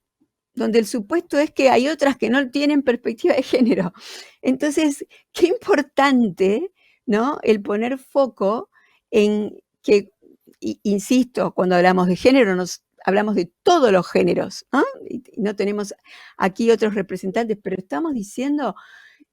donde el supuesto es que hay otras que no tienen perspectiva de género. Entonces, qué importante, ¿no?, el poner foco en que, insisto, cuando hablamos de género hablamos de todos los géneros, ¿no? Y no tenemos aquí otros representantes, pero estamos diciendo,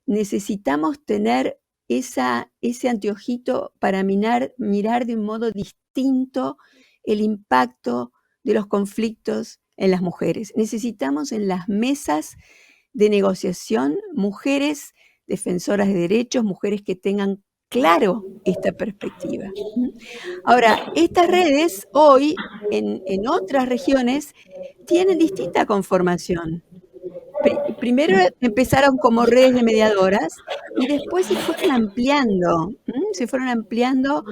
necesitamos tener ese anteojito para mirar de un modo distinto el impacto de los conflictos en las mujeres. Necesitamos en las mesas de negociación mujeres defensoras de derechos, mujeres que tengan claro esta perspectiva. Ahora, estas redes hoy en otras regiones tienen distinta conformación. Primero empezaron como redes de mediadoras y después se fueron ampliando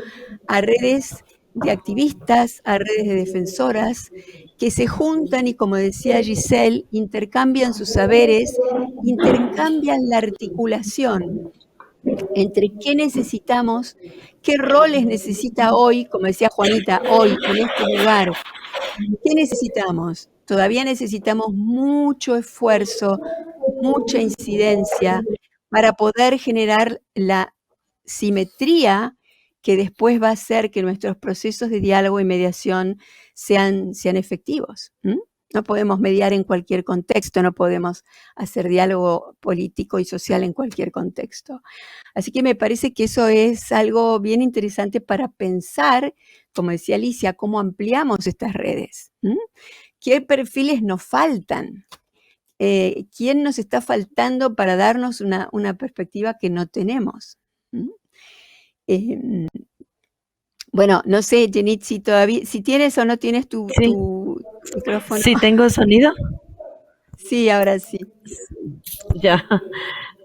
a redes de activistas, a redes de defensoras, que se juntan y, como decía Giselle, intercambian sus saberes, intercambian la articulación entre qué necesitamos, qué roles necesita hoy, como decía Juanita, hoy, en este lugar. ¿Qué necesitamos? Todavía necesitamos mucho esfuerzo, mucha incidencia para poder generar la simetría que después va a hacer que nuestros procesos de diálogo y mediación sean efectivos. No podemos mediar en cualquier contexto, no podemos hacer diálogo político y social en cualquier contexto. Así que me parece que eso es algo bien interesante para pensar, como decía Alicia, cómo ampliamos estas redes. ¿Qué perfiles nos faltan? ¿Quién nos está faltando para darnos una perspectiva que no tenemos? Bueno, no sé, Genit, si tienes o no tienes tu micrófono. ¿Sí tengo sonido? Sí, ahora sí. Ya,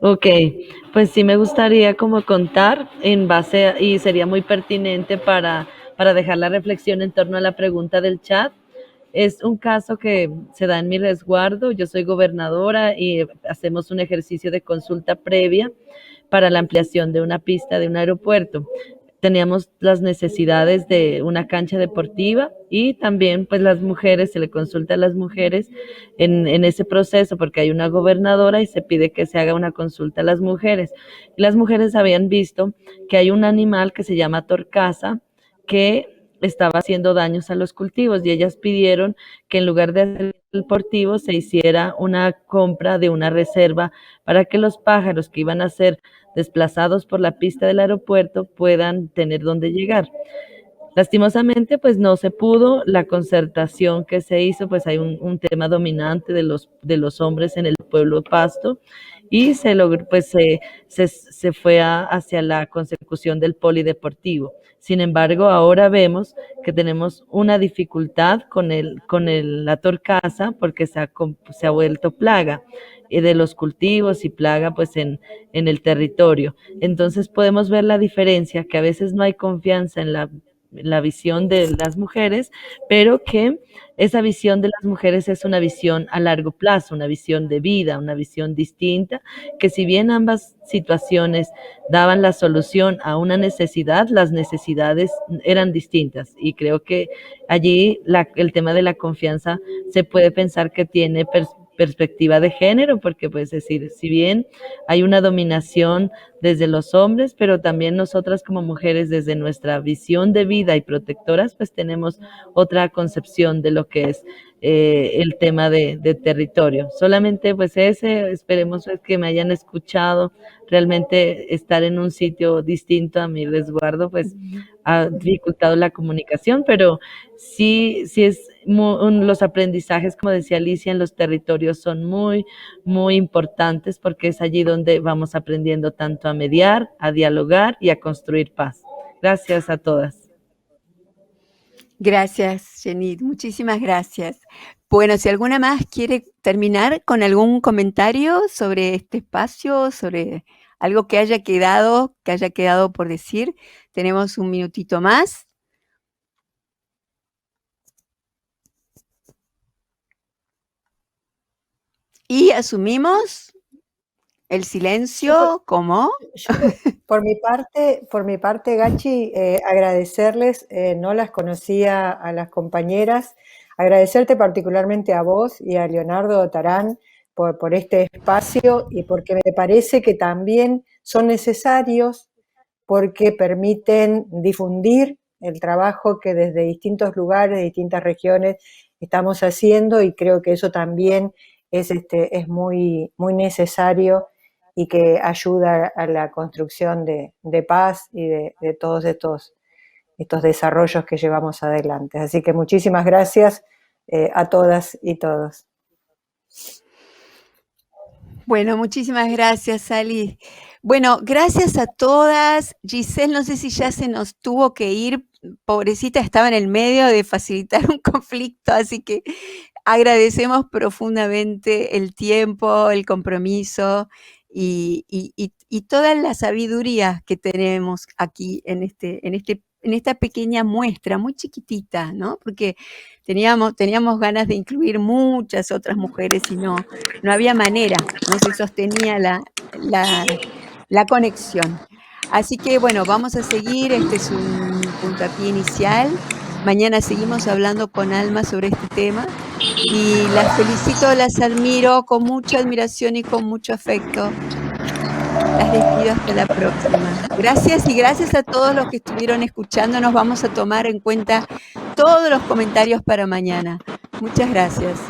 ok. Pues sí me gustaría como contar en base, y sería muy pertinente para dejar la reflexión en torno a la pregunta del chat. Es un caso que se da en mi resguardo. Yo soy gobernadora y hacemos un ejercicio de consulta previa para la ampliación de una pista de un aeropuerto. teníamos las necesidades de una cancha deportiva y también pues las mujeres, se le consulta a las mujeres en ese proceso porque hay una gobernadora y se pide que se haga una consulta a las mujeres. Y las mujeres habían visto que hay un animal que se llama torcaza que estaba haciendo daños a los cultivos y ellas pidieron que en lugar de hacer el deportivo se hiciera una compra de una reserva para que los pájaros que iban a ser desplazados por la pista del aeropuerto puedan tener dónde llegar. Lastimosamente, pues no se pudo, la concertación que se hizo, pues hay un tema dominante de los hombres en el pueblo Pasto y se logró, pues se fue hacia la consecución del polideportivo. Sin embargo, ahora vemos que tenemos una dificultad la torcaza porque se ha vuelto plaga de los cultivos y plaga pues en el territorio. Entonces podemos ver la diferencia, que a veces no hay confianza en la visión de las mujeres, pero que esa visión de las mujeres es una visión a largo plazo, una visión de vida, una visión distinta, que si bien ambas situaciones daban la solución a una necesidad, las necesidades eran distintas. Y creo que allí el tema de la confianza se puede pensar que tiene perspectiva de género, porque pues decir, si bien hay una dominación desde los hombres, pero también nosotras como mujeres desde nuestra visión de vida y protectoras, pues tenemos otra concepción de lo que es el tema de territorio. Solamente pues esperemos que me hayan escuchado, realmente estar en un sitio distinto a mi resguardo, pues ha dificultado la comunicación, pero sí es los aprendizajes, como decía Alicia, en los territorios son muy, muy importantes porque es allí donde vamos aprendiendo tanto a mediar, a dialogar y a construir paz. Gracias a todas. Gracias, Jenny, muchísimas gracias. Bueno, si alguna más quiere terminar con algún comentario sobre este espacio, sobre algo que haya quedado por decir, tenemos un minutito más. Y asumimos el silencio como... Por mi parte, Gachi, agradecerles, no las conocía a las compañeras, agradecerte particularmente a vos y a Leonardo Tarán por este espacio y porque me parece que también son necesarios porque permiten difundir el trabajo que desde distintos lugares, de distintas regiones estamos haciendo, y creo que eso también es muy, muy necesario y que ayuda a la construcción de paz y de todos estos desarrollos que llevamos adelante. Así que muchísimas gracias a todas y todos. Bueno, muchísimas gracias, Ali. Bueno, gracias a todas. Giselle, no sé si ya se nos tuvo que ir, pobrecita, estaba en el medio de facilitar un conflicto, así que agradecemos profundamente el tiempo, el compromiso y toda la sabiduría que tenemos aquí en esta pequeña muestra, muy chiquitita, ¿no? Porque teníamos ganas de incluir muchas otras mujeres y no había manera, no se sostenía la conexión. Así que bueno, vamos a seguir, este es un puntapié inicial. Mañana seguimos hablando con Alma sobre este tema y las felicito, las admiro con mucha admiración y con mucho afecto. Las despido hasta la próxima. Gracias y gracias a todos los que estuvieron escuchándonos. Vamos a tomar en cuenta todos los comentarios para mañana. Muchas gracias.